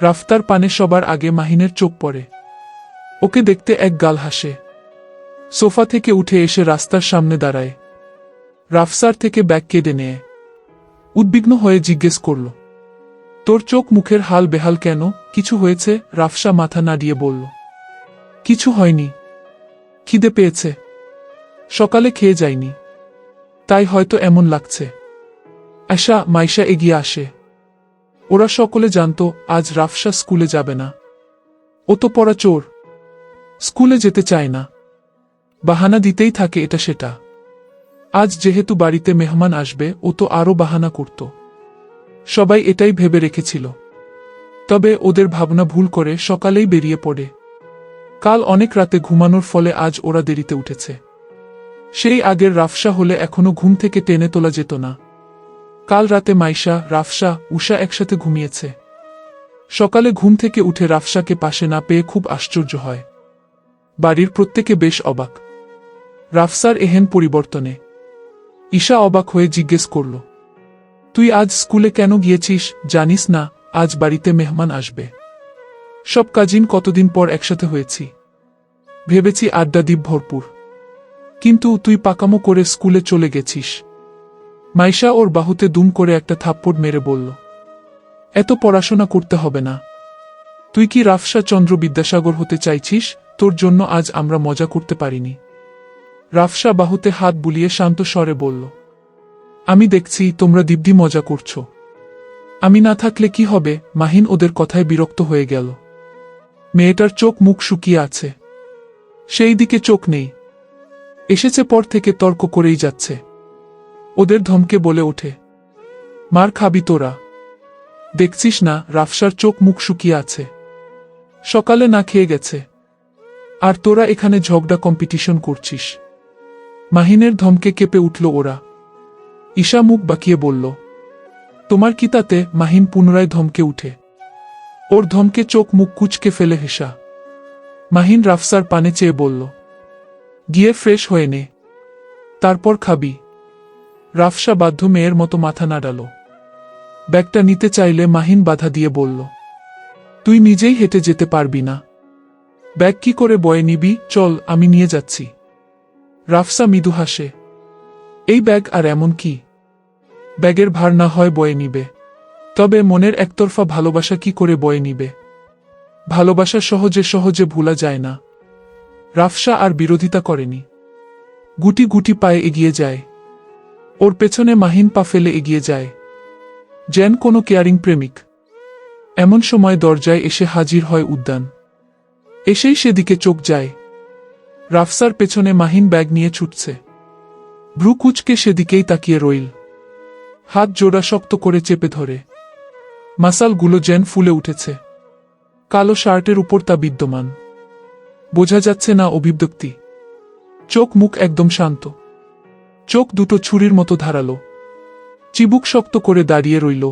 Speaker 1: রাফতার পানে সবার আগে মাহিনের চোখ পড়ে। ওকে দেখতে এক গাল হাসে। সোফা থেকে উঠে এসে রাস্তার সামনে দাঁড়ায়। রাফসার থেকে ব্যাগ কেড়ে নেয়। উদ্বিগ্ন হয়ে জিজ্ঞেস করল, তোর চোখ মুখের হাল বেহাল কেন? কিছু হয়েছে? রাফসা মাথা নাড়িয়ে বলল, কিছু হয়নি। খিদে পেয়েছে, সকালে খেয়ে যায়নি, তাই হয়তো এমন লাগছে। আয়শা মাইশা এগিয়ে আসে। ওরা সকলে জানত আজ রাফসা স্কুলে যাবে না। ও তো পড়া চোর, স্কুলে যেতে চায় না, বাহানা দিতেই থাকে এটা সেটা। আজ যেহেতু বাড়িতে মেহমান আসবে, ও তো আরও বাহানা করত। সবাই এটাই ভেবে রেখেছিল। তবে ওদের ভাবনা ভুল করে সকালেই বেরিয়ে পড়ে। কাল অনেক রাতে ঘুমানোর ফলে আজ ওরা দেরিতে উঠেছে। সেই আগের রাফসা হলে এখনো ঘুম থেকে টেনে তোলা যেত না। কাল রাতে মাইশা, রাফসা, উষা একসাথে ঘুমিয়েছে। সকালে ঘুম থেকে উঠে রাফসাকে পাশে না পেয়ে খুব আশ্চর্য হয়। বাড়ির প্রত্যেকে বেশ অবাক রাফসার এহেন পরিবর্তনে। ঈশা অবাক হয়ে জিজ্ঞেস করল, তুই আজ স্কুলে কেন গিয়েছিস? জানিস না আজ বাড়িতে মেহমান আসবে? সব কাজিন কতদিন পর একসাথে হয়েছি, ভেবেছি আড্ডা দ্বীপ ভরপুর, কিন্তু তুই পাকামো করে স্কুলে চলে গেছিস। মাইশা ওর বাহুতে দুম করে একটা থাপ্পড় মেরে বলল, এত পড়াশোনা করতে হবে না। তুই কি রাফসা চন্দ্র বিদ্যাসাগর হতে চাইছিস? তোর জন্য আজ আমরা মজা করতে পারিনি। রাফসা বাহুতে হাত বুলিয়ে শান্ত স্বরে বলল, আমি দেখছি তোমরা দিব্যি মজা করছো। আমি না থাকলে কি হবে? মাহিন ওদের কথায় বিরক্ত হয়ে গেল। মেয়েটার চোখ মুখ শুকিয়ে আছে, সেই দিকে চোখ নেই। এসেছে পর থেকে তর্ক করেই যাচ্ছে। ওদের ধমকে বলে ওঠে, মার খাবি তোরা। দেখছিস না রাফসার চোখ মুখ শুকিয়ে আছে, সকালে না খেয়ে গেছে, আর তোরা এখানে ঝগড়া কম্পিটিশন করছিস। মাহিনের ধমকে কেঁপে উঠল ওরা। ঈশা মুখ বাঁকিয়ে বলল, তোমার কি তাতে? মাহিন পুনরায় ধমকে উঠে। ওর ধমকে চোখ মুখ কুচকে ফেলে হেসা। মাহিন রাফসার পানে চেয়ে বলল, গিয়ে ফ্রেশ হয়ে নে, তারপর খাবি। রাফসা বাধ্য মেয়ের মতো মাথা নাড়াল। ব্যাগটা নিতে চাইলে মাহিন বাধা দিয়ে বলল, তুই নিজেই হেঁটে যেতে পারবি না? ব্যাগ কি করে বয়ে নিবি? চল, আমি নিয়ে যাচ্ছি। রাফসা মৃদু হাসে, এই ব্যাগ আর এমন কি? ব্যাগের ভার না হয় বয়ে নিবে, তবে মনের একতরফা ভালোবাসা কি করে বয়ে নিবে? ভালোবাসা সহজে সহজে ভুলা যায় না। রাফসা আর বিরোধিতা করেনি, গুটি গুটি পায়ে এগিয়ে যায়। ওর পেছনে মাহিন পা ফেলে এগিয়ে যায়, যেন কোনো কেয়ারিং প্রেমিক। এমন সময় দরজায় এসে হাজির হয় উদ্যান। এসেই সেদিকে চোখ যায়। রাফসার পেছনে মাহিন ব্যাগ নিয়ে ছুটছে। ভ্রু কুচকে সেদিকেই তাকিয়ে রইল, হাত জোড়া শক্ত করে চেপে ধরে। মাসালগুলো যেন ফুলে উঠেছে। কালো শার্টের উপর তা বিদ্যমান, বোঝা যাচ্ছে না অভিব্যক্তি। চোখ মুখ একদম শান্ত, চোখ দুটো ছুরির মতো ধারালো। চিবুক শক্ত করে দাঁড়িয়ে রইল।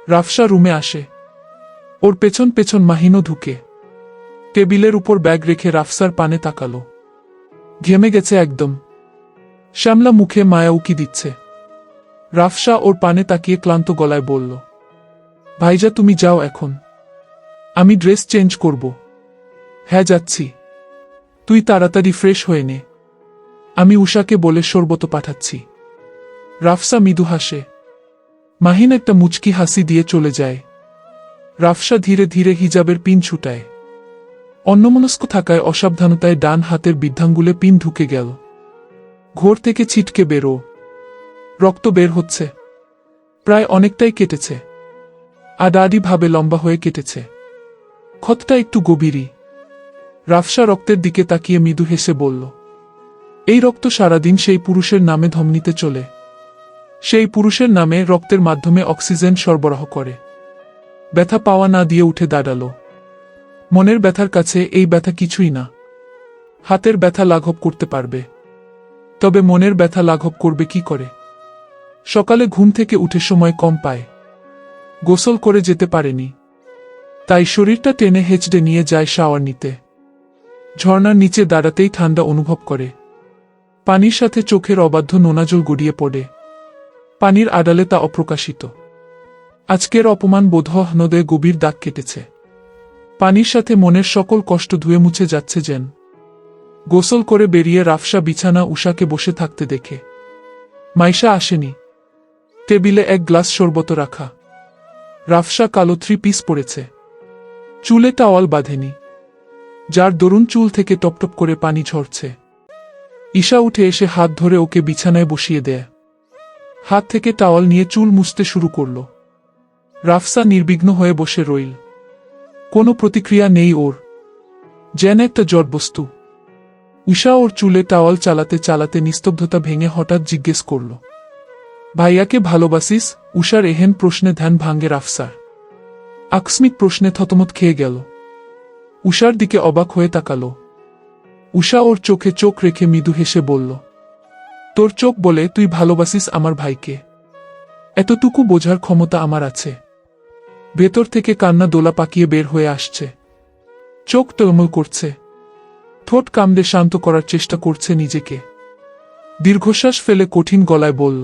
Speaker 1: রাফসা রুমে আসে। ওর পেছন পেছন মাহিনও ঢুকে। টেবিলের উপর ব্যাগ রেখে রাফসার পানে তাকালো। ঘেমে গেছে একদম, শ্যামলা মুখে মায়া উকি দিচ্ছে। রাফসা ওর পানে তাকিয়ে ক্লান্ত গলায় বলল, ভাইজা তুমি যাও এখন, আমি ড্রেস চেঞ্জ করব। হ্যাঁ যাচ্ছি। তুই তাড়াতাড়ি ফ্রেশ হয়ে নে। আমি উষাকে বলে শরবত পাঠাচ্ছি। রাফসা মৃদু হাসে। মাহিন একটা মুচকি হাসি দিয়ে চলে যায়। রাফসা ধীরে ধীরে হিজাবের পিন ছুটায়। অন্যমনস্ক থাকায় অসাবধানতায় ডান হাতের বৃদ্ধাঙ্গুলে পিন ঢুকে গেল। ঘোর থেকে ছিটকে বেরো। রক্ত বের হচ্ছে। প্রায় অনেকটাই কেটেছে। আড়াআড়ি ভাবে লম্বা হয়ে কেটেছে। ক্ষতটা একটু গভীরই। রাফসা রক্তের দিকে তাকিয়ে মৃদু হেসে বলল, এই রক্ত সারাদিন সেই পুরুষের নামে ধমনীতে চলে। সেই পুরুষের নামে রক্তের মাধ্যমে অক্সিজেন সরবরাহ করে। ব্যথা পাওয়া না দিয়ে উঠে দাঁড়ালো। মনের ব্যথার কাছে এই ব্যথা কিছুই না। হাতের ব্যথা লাঘব করতে পারবে, তবে মনের ব্যথা লাঘব করবে কি করে? সকালে ঘুম থেকে উঠে সময় কম পায়। গোসল করে যেতে পারেনি, তাই শরীরটা টেনে হেঁচড়ে নিয়ে যায় শাওয়ার নিতে। ঝর্ণার নিচে দাঁড়াতেই ঠান্ডা অনুভব করে। পানির সাথে চোখের অবাধ্য নোনাজল গড়িয়ে পড়ে। পানির আড়ালে তা অপ্রকাশিত। আজকের অপমান বোধহয় হৃদয়ে গভীর দাগ কেটেছে। পানির সাথে মনের সকল কষ্ট ধুয়ে মুছে যাচ্ছে যেন। গোসল করে বেরিয়ে রাফসা বিছানা উষাকে বসে থাকতে দেখে। মাইশা আসেনি। টেবিলে এক গ্লাস শরবত রাখা। রাফসা কালো 3 পিস পরেছে। চুলে টাওয়াল বাঁধেনি, যার দরুন চুল থেকে টপটপ করে পানি ঝরছে। ঈশা উঠে এসে হাত ধরে ওকে বিছানায় বসিয়ে দেয়। হাত থেকে টাওয়াল নিয়ে চুল মুছতে শুরু করল। রাফসা নির্বিঘ্ন হয়ে বসে রইল। কোনো প্রতিক্রিয়া নেই ওর, যেন একটা জড়বস্তু। ঈশা ওর চুলে টাওয়াল চালাতে চালাতে নিস্তব্ধতা ভেঙে হঠাৎ জিজ্ঞেস করল, ভাইয়াকে ভালোবাসিস? উষার এহেন প্রশ্নে ধ্যান ভাঙ্গে রাফসার। আকস্মিক প্রশ্নে থতমত খেয়ে গেল। উষার দিকে অবাক হয়ে তাকালো। উষা ওর চোখে চোখ রেখে মৃদু হেসে বলল, তোর চোখ বলে তুই ভালোবাসিস আমার ভাইকে। এতটুকু বোঝার ক্ষমতা আমার আছে। ভেতর থেকে কান্না দোলা পাকিয়ে বের হয়ে আসছে। চোখ টলমল করছে। ঠোঁট কামড়ে শান্ত করার চেষ্টা করছে নিজেকে। দীর্ঘশ্বাস ফেলে কঠিন গলায় বলল,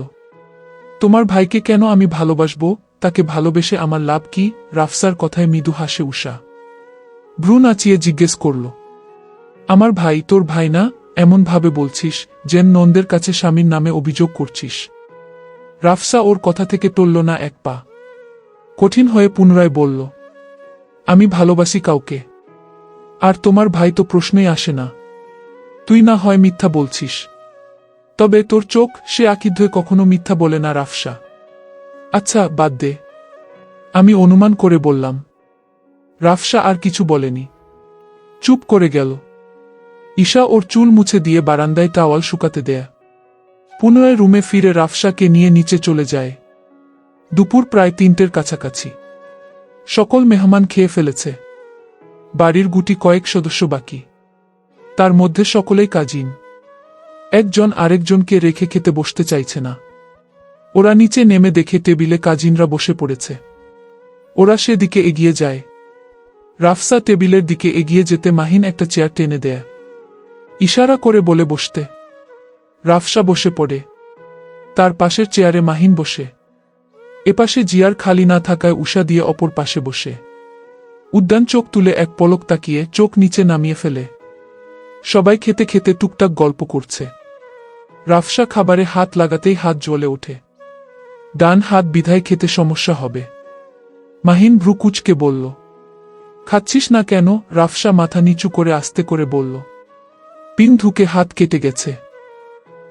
Speaker 1: তোমার ভাইকে কেন আমি ভালোবাসব? তাকে ভালোবেসে আমার লাভ কি? রাফসার কথায় মৃদু হাসে উষা। ভ্রু নাচিয়ে জিজ্ঞেস করল, আমার ভাই তোর ভাই না? এমন ভাবে বলছিস যেন নন্দের কাছে স্বামীর নামে অভিযোগ করছিস। রাফসা ওর কথা থেকে টলল না এক পা। কঠিন হয়ে পুনরায় বলল, আমি ভালোবাসি কাউকে। আর তোমার ভাই তো প্রশ্নই আসে না। তুই না হয় মিথ্যা বলছিস, তবে তোর চোখ সে আকিদ্ধে কখনো মিথ্যা বলে না রাফসা। আচ্ছা বাদ দে, আমি অনুমান করে বললাম। রাফসা আর কিছু বলেনি, চুপ করে গেল। ঈশা ওর চুল মুছে দিয়ে বারান্দায় টাওয়াল শুকাতে দেয়া। পুনরায় রুমে ফিরে রাফসাকে নিয়ে নিচে চলে যায়। দুপুর প্রায় 3টের কাছাকাছি। সকল মেহমান খেয়ে ফেলেছে। বাড়ির গুটি কয়েক সদস্য বাকি, তার মধ্যে সকলেই কাজিন। একজন আরেকজনকে রেখে খেতে বসতে চাইছে না। ওরা নিচে নেমে দেখে টেবিলে কাজিনরা বসে পড়েছে। ওরা সেদিকে এগিয়ে যায়। রাফসা টেবিলের দিকে এগিয়ে যেতে মাহিন একটা চেয়ার টেনে দেয়। ইশারা করে বলে বসতে। রাফসা বসে পড়ে। তার পাশের চেয়ারে মাহিন বসে। এপাশে জিয়ার খালি না থাকায় উষা দিয়ে অপর পাশে বসে। উদ্যান চোখ তুলে এক পলক তাকিয়ে চোখ নিচে নামিয়ে ফেলে। সবাই খেতে খেতে টুকটাক গল্প করছে। রাফসা খাবারে হাত লাগাতেই হাত জ্বলে ওঠে। ডান হাত বিধায় খেতে সমস্যা হবে। মাহিন ভ্রু কুঁচকে বলল, খাচ্ছিস না কেন? রাফসা মাথা নিচু করে আস্তে করে বলল, পিন ঢুকে হাত কেটে গেছে,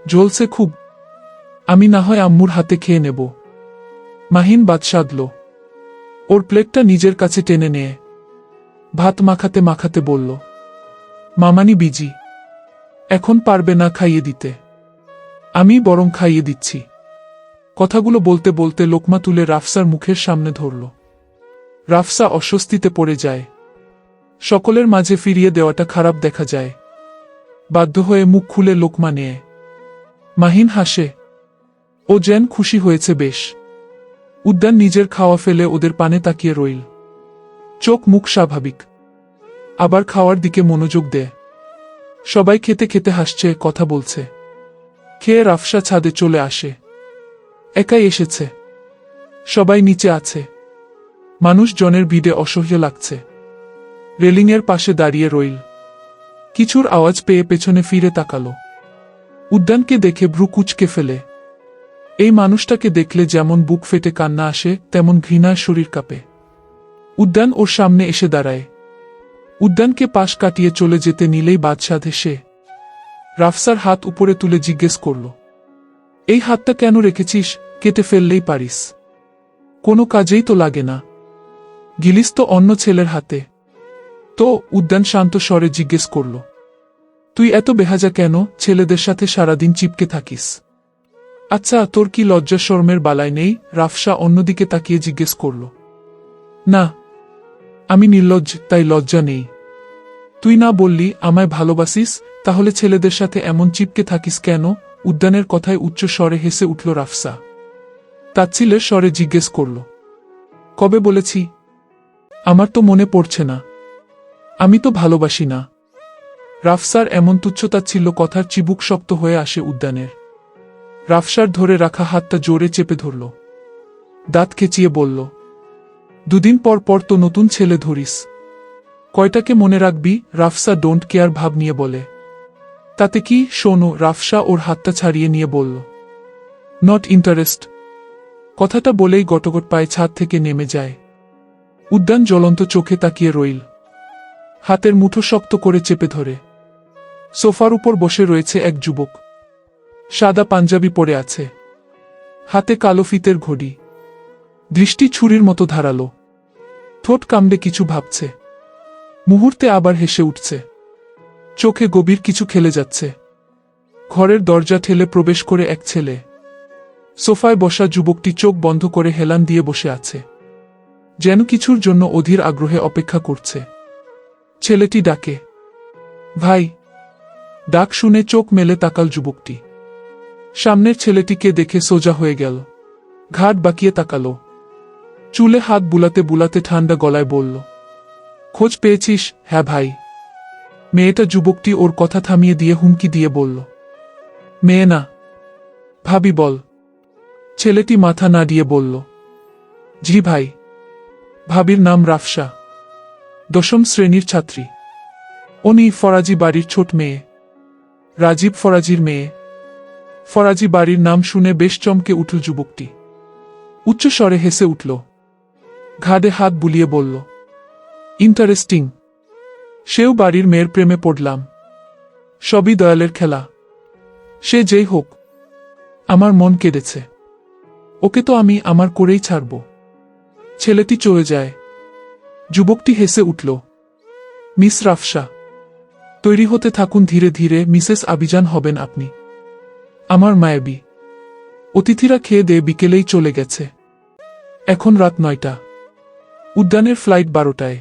Speaker 1: জ্বলছে খুব। আমি না হয় আম্মুর হাতে খেয়ে নেব। মাহিন বাদ সাধল। ওর প্লেটটা নিজের কাছে টেনে নেয়। ভাত মাখাতে মাখাতে বলল, মামানি বিজি, এখন পারবে না খাইয়ে দিতে। আমি বরং খাইয়ে দিচ্ছি। কথাগুলো বলতে বলতে লোকমা তুলে রাফসার মুখের সামনে ধরল। রাফসা অস্বস্তিতে পড়ে যায়। সকলের মাঝে ফিরিয়ে দেওয়াটা খারাপ দেখা যায়। বাধ্য হয়ে মুখ খুলে লোকমা নেয়। মাহিন হাসে। ও যেন খুশি হয়েছে বেশ। উদ্যান নিজের খাওয়া ফেলে ওদের পানে তাকিয়ে রইল। চোখ মুখ স্বাভাবিক, আবার খাওয়ার দিকে মনোযোগ দেয়। সবাই খেতে খেতে হাসছে, কথা বলছে। খেয়ে রাফসা ছাদে চলে আসে। একাই এসেছে। সবাই নিচে আছে। মানুষজনের ভিড়ে অসহ্য লাগছে। রেলিংয়ের পাশে দাঁড়িয়ে রইল। কিছুর আওয়াজ পেয়ে পেছনে ফিরে তাকালো। উদ্যানকে দেখে ভ্রু কুঁচকে ফেলে। এই মানুষটাকে দেখলে যেমন বুক ফেটে কান্না আসে, তেমন ঘৃণায় শরীর কাঁপে। উদ্যান ওর সামনে এসে দাঁড়ায়। উদ্যানকে পাশ কাটিয়ে চলে যেতে নিলেই বাদশাধে সে। রাফসার হাত উপরে তুলে জিজ্ঞেস করল, এই হাতটা কেন রেখেছিস? কেটে ফেললেই পারিস। কোনো কাজেই তো লাগে না। গিলিস তো অন্য ছেলের হাতে। তো? উদ্যান শান্ত স্বরে জিজ্ঞেস করল। তুই এত বেহাজা কেন? ছেলেদের সাথে সারাদিন চিপকে থাকিস। আচ্ছা, তোর কি লজ্জা শরমের বালাই নেই? রাফসা অন্যদিকে তাকিয়ে জিজ্ঞেস করল। না, আমি নির্লজ্জ, তাই লজ্জা নেই। তুই না বললি আমায় ভালোবাসিস, তাহলে ছেলেদের সাথে এমন চিপকে থাকিস কেন? উদ্যানের কথায় উচ্চ স্বরে হেসে উঠল রাফসা। তাচ্ছিলের স্বরে জিজ্ঞেস করল, কবে বলেছি? আমার তো মনে পড়ছে না। আমি তো ভালোবাসি না। রাফসার এমন তুচ্ছতাচ্ছিল্য কথার চিবুক শক্ত হয়ে আসে উদ্যানের। রাফসার ধরে রাখা হাতটা জোরে চেপে ধরল। দাঁত খেঁচিয়ে বলল, দুদিন পর পর তো নতুন ছেলে ধরিস। কয়টাকে মনে রাখবি? রাফসা ডোন্ট কেয়ার ভাব নিয়ে বলে। তাতে কি? শোনো। রাফসা ওর হাতটা ছাড়িয়ে নিয়ে বলল, নট ইন্টারেস্ট। কথাটা বলেই গটগট পায়ে ছাদ থেকে নেমে যায়। উদ্যান জ্বলন্ত চোখে তাকিয়ে রইল। হাতের মুঠো শক্ত করে চেপে ধরে। সোফার উপর বসে রয়েছে এক যুবক। সাদা পাঞ্জাবি পরে আছে। হাতে কালো ফিতের ঘড়ি। দৃষ্টি ছুরির মতো ধারালো। ঠোঁট কামড়ে কিছু ভাবছে। মুহূর্তে আবার হেসে উঠছে। চোখে গভীর কিছু খেলে যাচ্ছে। ঘরের দরজা ঠেলে প্রবেশ করে এক ছেলে। সোফায় বসা যুবকটি চোখ বন্ধ করে হেলান দিয়ে বসে আছে, যেন কিছুর জন্য অধীর আগ্রহে অপেক্ষা করছে। ছেলেটি ডাকে, ভাই। ডাক শুনে চোখ মেলে তাকাল যুবকটি। সামনের ছেলেটিকে দেখে সোজা হয়ে গেল। ঘাট বাঁকিয়ে তাকালো। চুলে হাত বুলাতে বুলাতে ঠান্ডা গলায় বলল, খোঁজ পেয়েছিস? হ্যাঁ ভাই। মেয়েটা? যুবকটি ওর কথা থামিয়ে দিয়ে হুমকি দিয়ে বলল, মেয়ে না, ভাবি বল। ছেলেটি মাথা নাড়িয়ে বলল, জি ভাই। ভাবির নাম রাফসা, 10ম শ্রেণীর ছাত্রী। উনি ফরাজি বাড়ির ছোট মেয়ে, রাজীব ফরাজির মেয়ে। ফরাজি বাড়ির নাম শুনে বেশ চমকে উঠল যুবকটি। উচ্চস্বরে হেসে উঠল। ঘাড়ে হাত বুলিয়ে বলল, ইন্টারেস্টিং। সেও বাড়ির মেয়ের প্রেমে পড়লাম। সবই দয়ালের খেলা। সে যেই হোক, আমার মন কেড়েছে। ওকে তো আমি আমার করেই ছাড়ব। ছেলেটি চলে যায়। যুবকটি হেসে উঠল। মিস রাফসা, তৈরি হতে থাকুন ধীরে ধীরে। মিসেস আবিজান হবেন আপনি। আমার মায়াবী। অতিথিরা খেয়ে দিয়ে বিকেলেই চলে গেছে। এখন রাত 9টা। উদ্যানের ফ্লাইট 12টায়।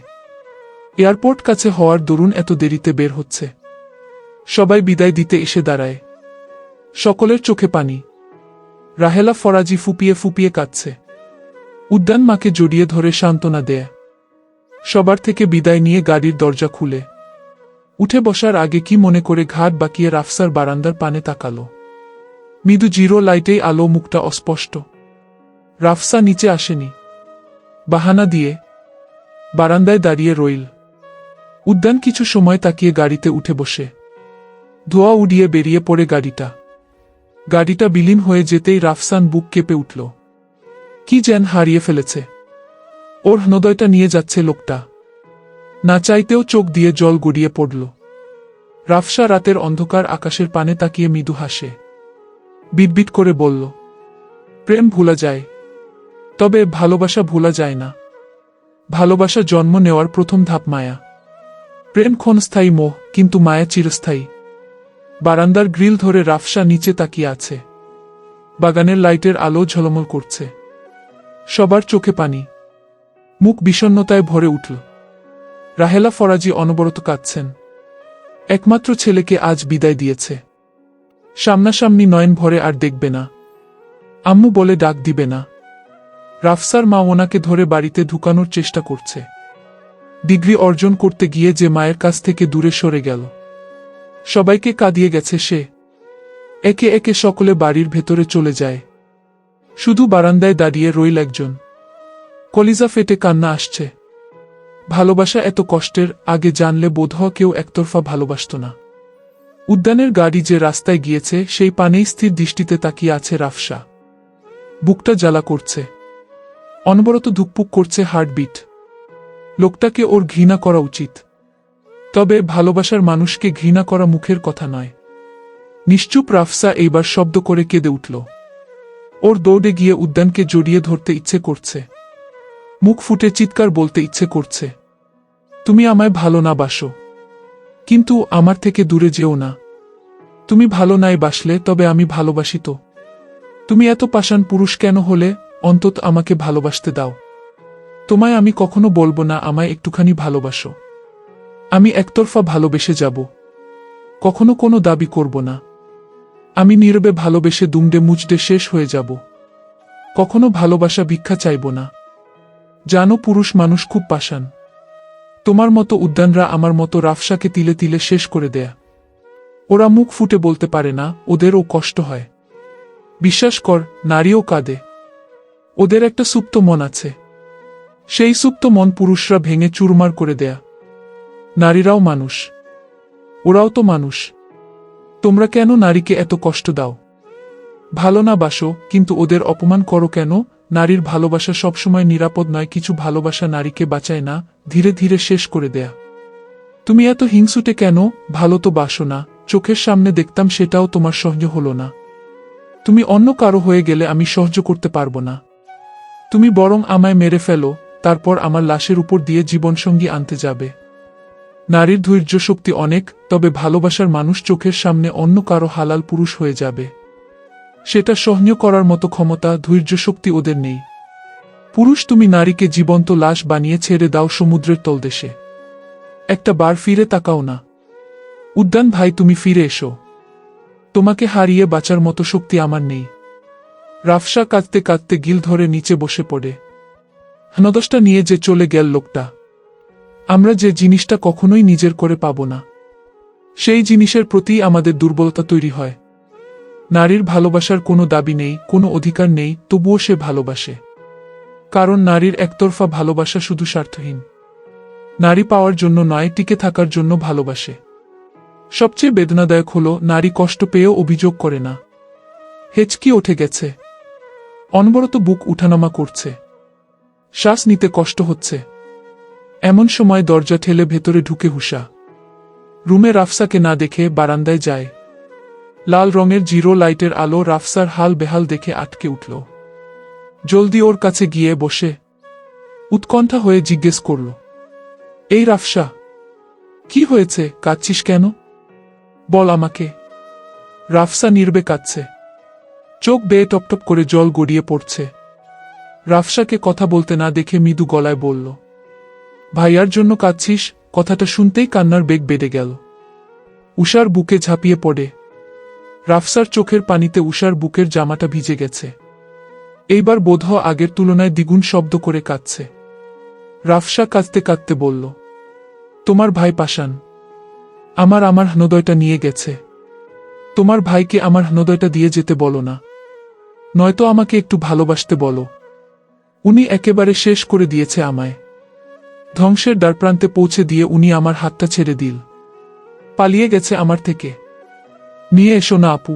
Speaker 1: এয়ারপোর্ট কাছে হওয়ার দরুন এত দেরিতে বের হচ্ছে। সবাই বিদায় দিতে এসে দাঁড়ায়। সকলের চোখে পানি। রাহেলা ফরাজি ফুপিয়ে ফুপিয়ে কাঁদছে। উদ্যান মাকে জড়িয়ে ধরে সান্ত্বনা দেয়। সবার থেকে বিদায় নিয়ে গাড়ির দরজা খুলে উঠে বসার আগে কি মনে করে ঘাট বাঁকিয়ে রাফসার বারান্দার পানে তাকালো। মৃদু জিরো লাইটেই আলো, মুখটা অস্পষ্ট। রাফসা নিচে আসেনি। বাহানা দিয়ে বারান্দায় দাঁড়িয়ে রইল। উদ্যান কিছু সময় তাকিয়ে গাড়িতে উঠে বসে। ধোঁয়া উড়িয়ে বেরিয়ে পড়ে গাড়িটা বিলীন হয়ে যেতেই রাফসান বুক কেঁপে উঠল। কি যেন হারিয়ে ফেলেছে। ওর হৃদয়টা নিয়ে যাচ্ছে লোকটা। না চাইতেও চোখ দিয়ে জল গড়িয়ে পড়ল। রাফসা রাতের অন্ধকার আকাশের পানে তাকিয়ে মৃদু হাসে। বিটবিট করে বলল, প্রেম ভোলা যায়, তবে ভালোবাসা ভোলা যায় না। ভালোবাসা জন্ম নেওয়ার প্রথম ধাপ মায়া। প্রেম ক্ষণস্থায়ী মোহ, কিন্তু মায়া চিরস্থায়ী। বারান্দার গ্রিল ধরে রাফসা নিচে তাকিয়ে আছে। বাগানের লাইটের আলো ঝলমল করছে। সবার চোখে পানি। মুখ বিষণ্ণতায় ভরে উঠল। রাহেলা ফরাজি অনবরত কাঁদছেন। একমাত্র ছেলেকে আজ বিদায় দিয়েছে। সামনাসামনি নয়ন ভরে আর দেখবে না। আম্মু বলে ডাক দিবে না। রাফসার মা ওনাকে ধরে বাড়িতে ঢুকানোর চেষ্টা করছে। ডিগ্রি অর্জন করতে গিয়ে যে মায়ের কাছ থেকে দূরে সরে গেল। সবাইকে কাঁদিয়ে গেছে সে। একে একে সকলে বাড়ির ভেতরে চলে যায়। শুধু বারান্দায় দাঁড়িয়ে রইল একজন। কলিজা ফেটে কান্না আসছে। ভালোবাসা এত কষ্টের, আগে জানলে বোধহয় কেউ একতরফা ভালোবাসত না। উদ্যানের গাড়ি যে রাস্তায় গিয়েছে সেই পানেই স্থির দৃষ্টিতে তাকিয়ে আছে রাফসা। বুকটা জ্বালা করছে, অনবরত ধুকপুক করছে হার্টবিট। লোকটাকে ওর ঘৃণা করা উচিত, তবে ভালোবাসার মানুষকে ঘৃণা করা মুখের কথা নয়। নিশ্চুপ রাফসা এইবার শব্দ করে কেঁদে উঠল। ওর দৌড়ে গিয়ে উদ্যানকে জড়িয়ে ধরতে ইচ্ছে করছে, মুখ ফুটে চিৎকার বলতে ইচ্ছে করছে, তুমি আমায় ভালো না বাসো, কিন্তু আমার থেকে দূরে যেও না। তুমি ভালো নাই বাসলে তবে আমি ভালোবাসি তো। তুমি এত পাষাণ পুরুষ কেন হলে? অন্তত আমাকে ভালোবাসতে দাও। তোমায় আমি কখনো বলবো না আমায় একটুখানি ভালোবাসো। আমি একতরফা ভালোবেসে যাব, কখনো কোনো দাবি করব না। আমি নীরবে ভালোবেসে দুমড়ে মুচড়ে শেষ হয়ে যাব, কখনো ভালোবাসা ভিক্ষা চাইব না। জানো, পুরুষ মানুষ খুব পাষাণ। তোমার মতো উদ্যানরা আমার মতো রাফসাকে তিলে তিলে শেষ করে দেয়া। ওরা মুখ ফুটে বলতে পারে না, ওদেরও কষ্ট হয়। বিশ্বাস কর, নারীও কাঁদে। ওদের একটা সুপ্ত মন আছে, সেই সুপ্ত মন পুরুষরা ভেঙে চুরমার করে দেয়া। নারীরাও মানুষ, ওরাও তো মানুষ। তোমরা কেন নারীকে এত কষ্ট দাও? ভালো না বাসো, কিন্তু ওদের অপমান করো কেন? নারীর ভালোবাসা সবসময় নিরাপদ নয়, কিছু ভালোবাসা নারীকে বাঁচায় না, ধীরে ধীরে শেষ করে দেয়া। তুমি এত হিংসুটে কেন? ভালো তো বাসো না, চোখের সামনে দেখতাম, সেটাও তোমার সহ্য হলো না। তুমি অন্য কারো হয়ে গেলে আমি সহ্য করতে পারবো না। তুমি বরং আমায় মেরে ফেলো, তারপর আমার লাশের উপর দিয়ে জীবনসঙ্গী আনতে যাবে। নারীর ধৈর্য শক্তি অনেক, তবে ভালোবাসার মানুষ চোখের সামনে অন্য কারো হালাল পুরুষ হয়ে যাবে, সেটা সহ্য করার মতো ক্ষমতা, ধৈর্য শক্তি ওদের নেই। পুরুষ, তুমি নারীকে জীবন্ত লাশ বানিয়ে ছেড়ে দাও সমুদ্রের তলদেশে। একটা বার ফিরে তাকাও না। উদ্যান ভাই, তুমি ফিরে এসো। তোমাকে হারিয়ে বাঁচার মতো শক্তি আমার নেই। রাফসা কাঁদতে কাঁদতে গিল ধরে নিচে বসে পড়ে। নদশটা নিয়ে যে চলে গেল লোকটা, আমরা যে জিনিসটা কখনোই নিজের করে পাব না, সেই জিনিসের প্রতি আমাদের দুর্বলতা তৈরি হয়। নারীর ভালোবাসার কোনো দাবি নেই, কোনো অধিকার নেই, তবুও সে ভালোবাসে। কারণ নারীর একতরফা ভালোবাসা শুধু স্বার্থহীন। নারী পাওয়ার জন্য নয়, টিকে থাকার জন্য ভালোবাসে। সবচেয়ে বেদনাদায়ক হল, নারী কষ্ট পেয়েও অভিযোগ করে না। হেঁচকি উঠে গেছে, অনবরত বুক উঠানামা করছে, শ্বাস নিতে কষ্ট হচ্ছে। এমন সময় দরজা ঠেলে ভেতরে ঢুকে হুসা। রুমে রাফসাকে না দেখে বারান্দায় যায়। লাল রঙের জিরো লাইটের আলো রাফসার হাল বেহাল দেখে আটকে উঠল। জলদি ওর কাছে গিয়ে বসে উৎকণ্ঠা হয়ে জিজ্ঞেস করল, এই রাফসা, কি হয়েছে? কাঁদছিস কেন? বল আমাকে। রাফসা নীরবে কাঁদছে, চোখ বেয়ে টপটপ করে জল গড়িয়ে পড়ছে। রাফসাকে কথা বলতে না দেখে মৃদু গলায় বলল, ভাইয়ার জন্য কাঁদছিস? কথাটা শুনতেই কান্নার বেগ বেড়ে গেল। উষার বুকে ঝাঁপিয়ে পড়ে। রাফসার চোখের পানিতে উষার বুকের জামাটা ভিজে গেছে। এইবার বোধহয় আগের তুলনায় দ্বিগুণ শব্দ করে কাঁদছে। রাফসা কাঁদতে কাঁদতে বলল, তোমার ভাই পাষাণ। আমার হৃদয়টা নিয়ে গেছে। তোমার ভাইকে আমার হৃদয়টা দিয়ে যেতে বলো না, নয়তো আমাকে একটু ভালোবাসতে বলো। উনি একেবারে শেষ করে দিয়েছে আমায়। ধ্বংসের দ্বারপ্রান্তে পৌঁছে দিয়ে উনি আমার হাতটা ছেড়ে দিল, পালিয়ে গেছে আমার থেকে। নিয়ে এসো না আপু,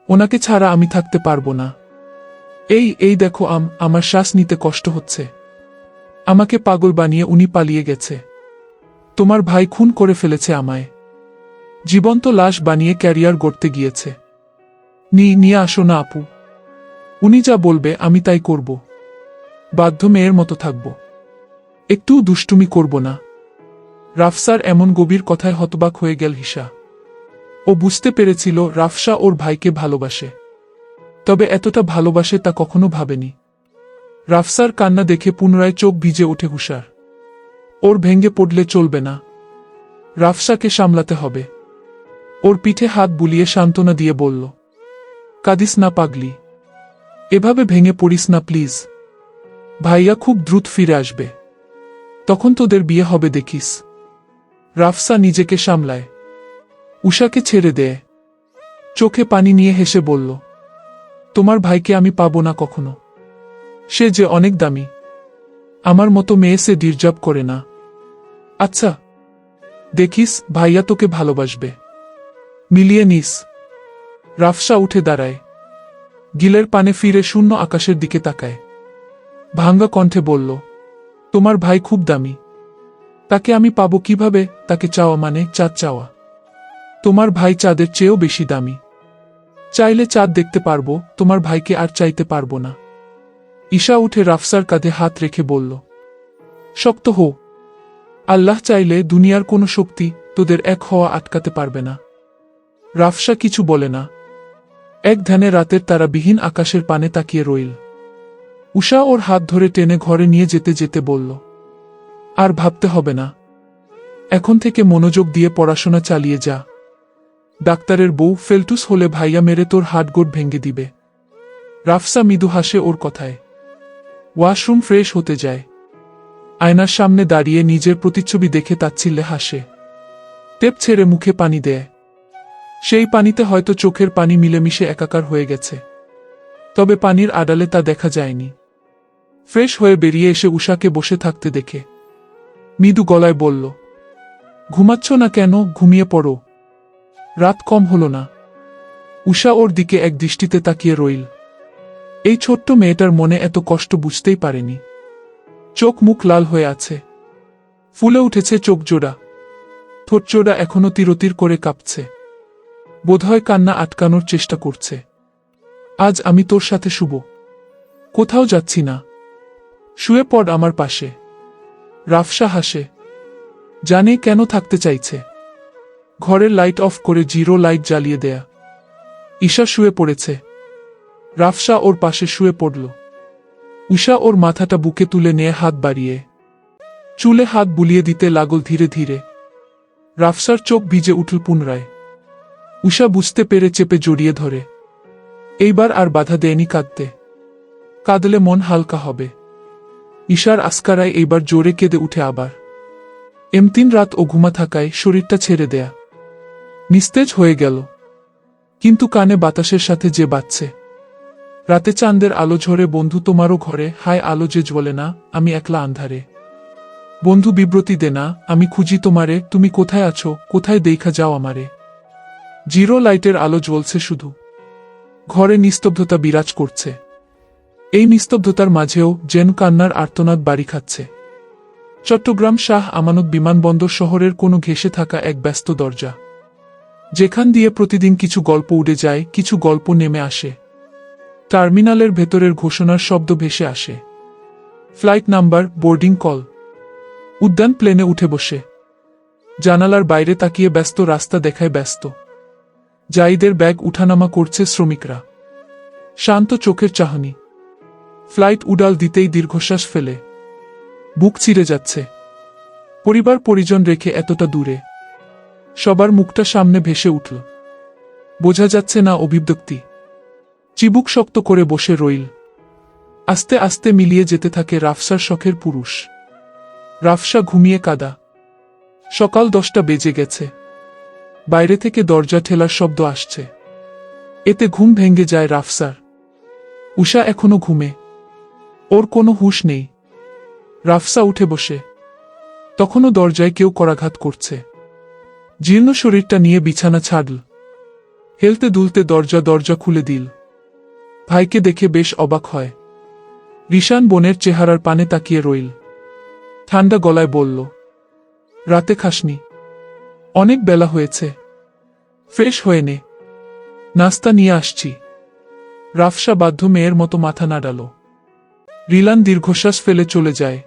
Speaker 1: ওনাকে ছাড়া আমি থাকতে পারবো না। এই দেখো আমার শ্বাস নিতে কষ্ট হচ্ছে। আমাকে পাগল বানিয়ে উনি পালিয়ে গেছে। তোমার ভাই খুন করে ফেলেছে আমায়, জীবন্ত লাশ বানিয়ে ক্যারিয়ার গড়তে গিয়েছে। নিয়ে আসো না আপু, উনি যা বলবে আমি তাই করব। বাধ্য মেয়ের মতো থাকব, একটু দুষ্টুমি করব না। রাফসার এমন গভীর কথায় হতবাক হয়ে গেল হিসা। ও বুঝতে পেরেছিল রাফসা ওর ভাইকে ভালোবাসে, তবে এতটা ভালোবাসে তা কখনো ভাবেনি। রাফসার কান্না দেখে পুনরায় চোখ ভিজে ওঠে হুসার। ওর ভেঙে পড়লে চলবে না, রাফসাকে সামলাতে হবে। ওর পিঠে হাত বুলিয়ে সান্ত্বনা দিয়ে বলল, কাঁদিস না পাগলি, এভাবে ভেঙে পড়িস না প্লিজ। ভাইয়া খুব দ্রুত ফিরে আসবে, তখন তোদের বিয়ে হবে দেখিস। রাফসা নিজেকে সামলায়, উষাকে ছেড়ে দেয়। চোখে পানি নিয়ে হেসে বলল, তোমার ভাইকে আমি পাবো না কখনো। সে যে অনেক দামি। আমার মতো মেয়ে সে ডিরজাব করে না। আচ্ছা দেখিস, ভাইয়া তোকে ভালোবাসবে, মিলিয়ে নিস। রাফসা উঠে দাঁড়ায়, গিলের পানে ফিরে শূন্য আকাশের দিকে তাকায়। ভাঙ্গা কণ্ঠে বলল, তোমার ভাই খুব দামি, তাকে আমি পাবো কিভাবে? তাকে চাওয়া মানে চাঁদ চাওয়া। তোমার ভাই চাঁদের চেয়েও বেশি দামি। চাইলে চাঁদ দেখতে পারবো, তোমার ভাইকে আর চাইতে পারবো না। ঈশা উঠে রাফসার কাঁধে হাত রেখে বলল, শক্ত হো। আল্লাহ চাইলে দুনিয়ার কোনো শক্তি তোদের এক হওয়া আটকাতে পারবে না। রাফসা কিছু বলে না, এক ধ্যানে রাতের তারাবিহীন আকাশের পানে তাকিয়ে রইল। উষা ওর হাত ধরে টেনে ঘরে নিয়ে যেতে যেতে বলল, আর ভাবতে হবে না, এখন থেকে মনোযোগ দিয়ে পড়াশোনা চালিয়ে যা। ডাক্তারের বউ ফেলটুস হলে ভাইয়া মেরে তোর হাড়গোড় ভেঙে দিবে। রাফসা মৃদু হাসে ওর কথায়। ওয়াশরুম ফ্রেশ হতে যায়। আয়নার সামনে দাঁড়িয়ে নিজের প্রতিচ্ছবি দেখে তাচ্ছিল্যে হাসে। টেপ ছেড়ে মুখে পানি দেয়। সেই পানিতে হয়তো চোখের পানি মিলেমিশে একাকার হয়ে গেছে, তবে পানির আড়ালে তা দেখা যায়নি। ফ্রেশ হয়ে বেরিয়ে এসে উষাকে বসে থাকতে দেখে মৃদু গলায় বলল, ঘুমাচ্ছ না কেন? ঘুমিয়ে পড়ো, রাত কম হলো না। উষা ওর দিকে এক দৃষ্টিতে তাকিয়ে রইল। এই ছোট্ট মেয়েটার মনে এত কষ্ট বুঝতেই পারেনি। চোখ মুখ লাল হয়ে আছে, ফুলে উঠেছে চোখ জোড়া, ঠোঁট জোড়া এখনো তিরতির করে কাঁপছে। বোধহয় কান্না আটকানোর চেষ্টা করছে। আজ আমি তোর সাথে শুব, কোথাও যাচ্ছি না, শুয়ে পড় আমার পাশে। রাফসা হাসে, জানে কেন থাকতে চাইছে। ঘরের লাইট অফ করে জিরো লাইট জ্বালিয়ে দেয়া। ঈশা শুয়ে পড়েছে, রাফসা ওর পাশে শুয়ে পড়ল। উষা ওর মাথাটা বুকে তুলে নিয়ে হাত বাড়িয়ে চুলে হাত বুলিয়ে দিতে লাগল ধীরে ধীরে। রাফসার চোখ ভিজে উঠল পুনরায়। উষা বুঝতে পেরে চেপে জড়িয়ে ধরে। এইবার আর বাধা দেয়নি কাঁদতে। কাঁদলে মন হালকা হবে। ঈশার আস্কারায় এইবার জোরে কেঁদে উঠে আবার। এমতিন রাত ও ঘুমা থাকায় শরীরটা ছেড়ে দেয়া। নিস্তেজ হয়ে গেল, কিন্তু কানে বাতাসের সাথে যে বাজছে। রাতে চাঁদের আলো ঝরে, বন্ধু তোমারও ঘরে, হায় আলো যে জ্বলে না, আমি একলা আন্ধারে। বন্ধু বিব্রতি দে না, আমি খুঁজি তোমারে, তুমি কোথায় আছো, কোথায় দেখা যাও আমারে। জিরো লাইটের আলো জ্বলছে শুধু, ঘরে নিস্তব্ধতা বিরাজ করছে। এই নিস্তব্ধতার মাঝেও যেন কান্নার আর্তনাদ বাড়ি খাচ্ছে। চট্টগ্রাম শাহ আমানত বিমানবন্দর শহরের কোনো ঘেঁষে থাকা এক ব্যস্ত দরজা, যেখান দিয়ে প্রতিদিন কিছু গল্প উড়ে যায়, কিছু গল্প নেমে আসে। টার্মিনালের ভেতরের ঘোষণার শব্দ ভেসে আসে। Flight number, boarding call. উদ্যান প্লেনে উঠে বসে জানালার বাইরে তাকিয়ে ব্যস্ত রাস্তা দেখায় ব্যস্ত। জাইদের ব্যাগ উঠানামা করছে শ্রমিকরা। শান্ত চোখের চাহনি। ফ্লাইট উড়াল দিতেই দীর্ঘশ্বাস ফেলে। বুক চিরে যাচ্ছে। পরিবার পরিজন রেখে এতটা দূরে, সবার মুখটা সামনে ভেসে উঠল। বোঝা যাচ্ছে না অভিব্যক্তি। চিবুক শক্ত করে বসে রইল। আস্তে আস্তে মিলিয়ে যেতে থাকে রাফসার শখের পুরুষ। রাফসা ঘুমিয়ে কাদা। সকাল 10টা বেজে গেছে। বাইরে থেকে দরজা ঠেলার শব্দ আসছে। এতে ঘুম ভেঙে যায় রাফসার। উষা এখনো ঘুমে, ওর কোনো হুঁশ নেই। রাফসা উঠে বসে, তখনও দরজায় কেউ করাঘাত করছে। জীর্ণ শরীরটা নিয়ে বিছানা ছাড়ল। হেলতে দুলতে দরজা খুলে দিল। ভাইকে দেখে বেশ অবাক হয়। রিশান বোনের চেহারার পানে তাকিয়ে রইল। ঠান্ডা গলায় বলল, রাতে খাসনি? অনেক বেলা হয়েছে, ফ্রেশ হয়ে নে, নাস্তা নিয়ে আসছি। রাফসা বাধ্য মেয়ের মতো মাথা নাড়াল। রিলান দীর্ঘশ্বাস ফেলে চলে যায়।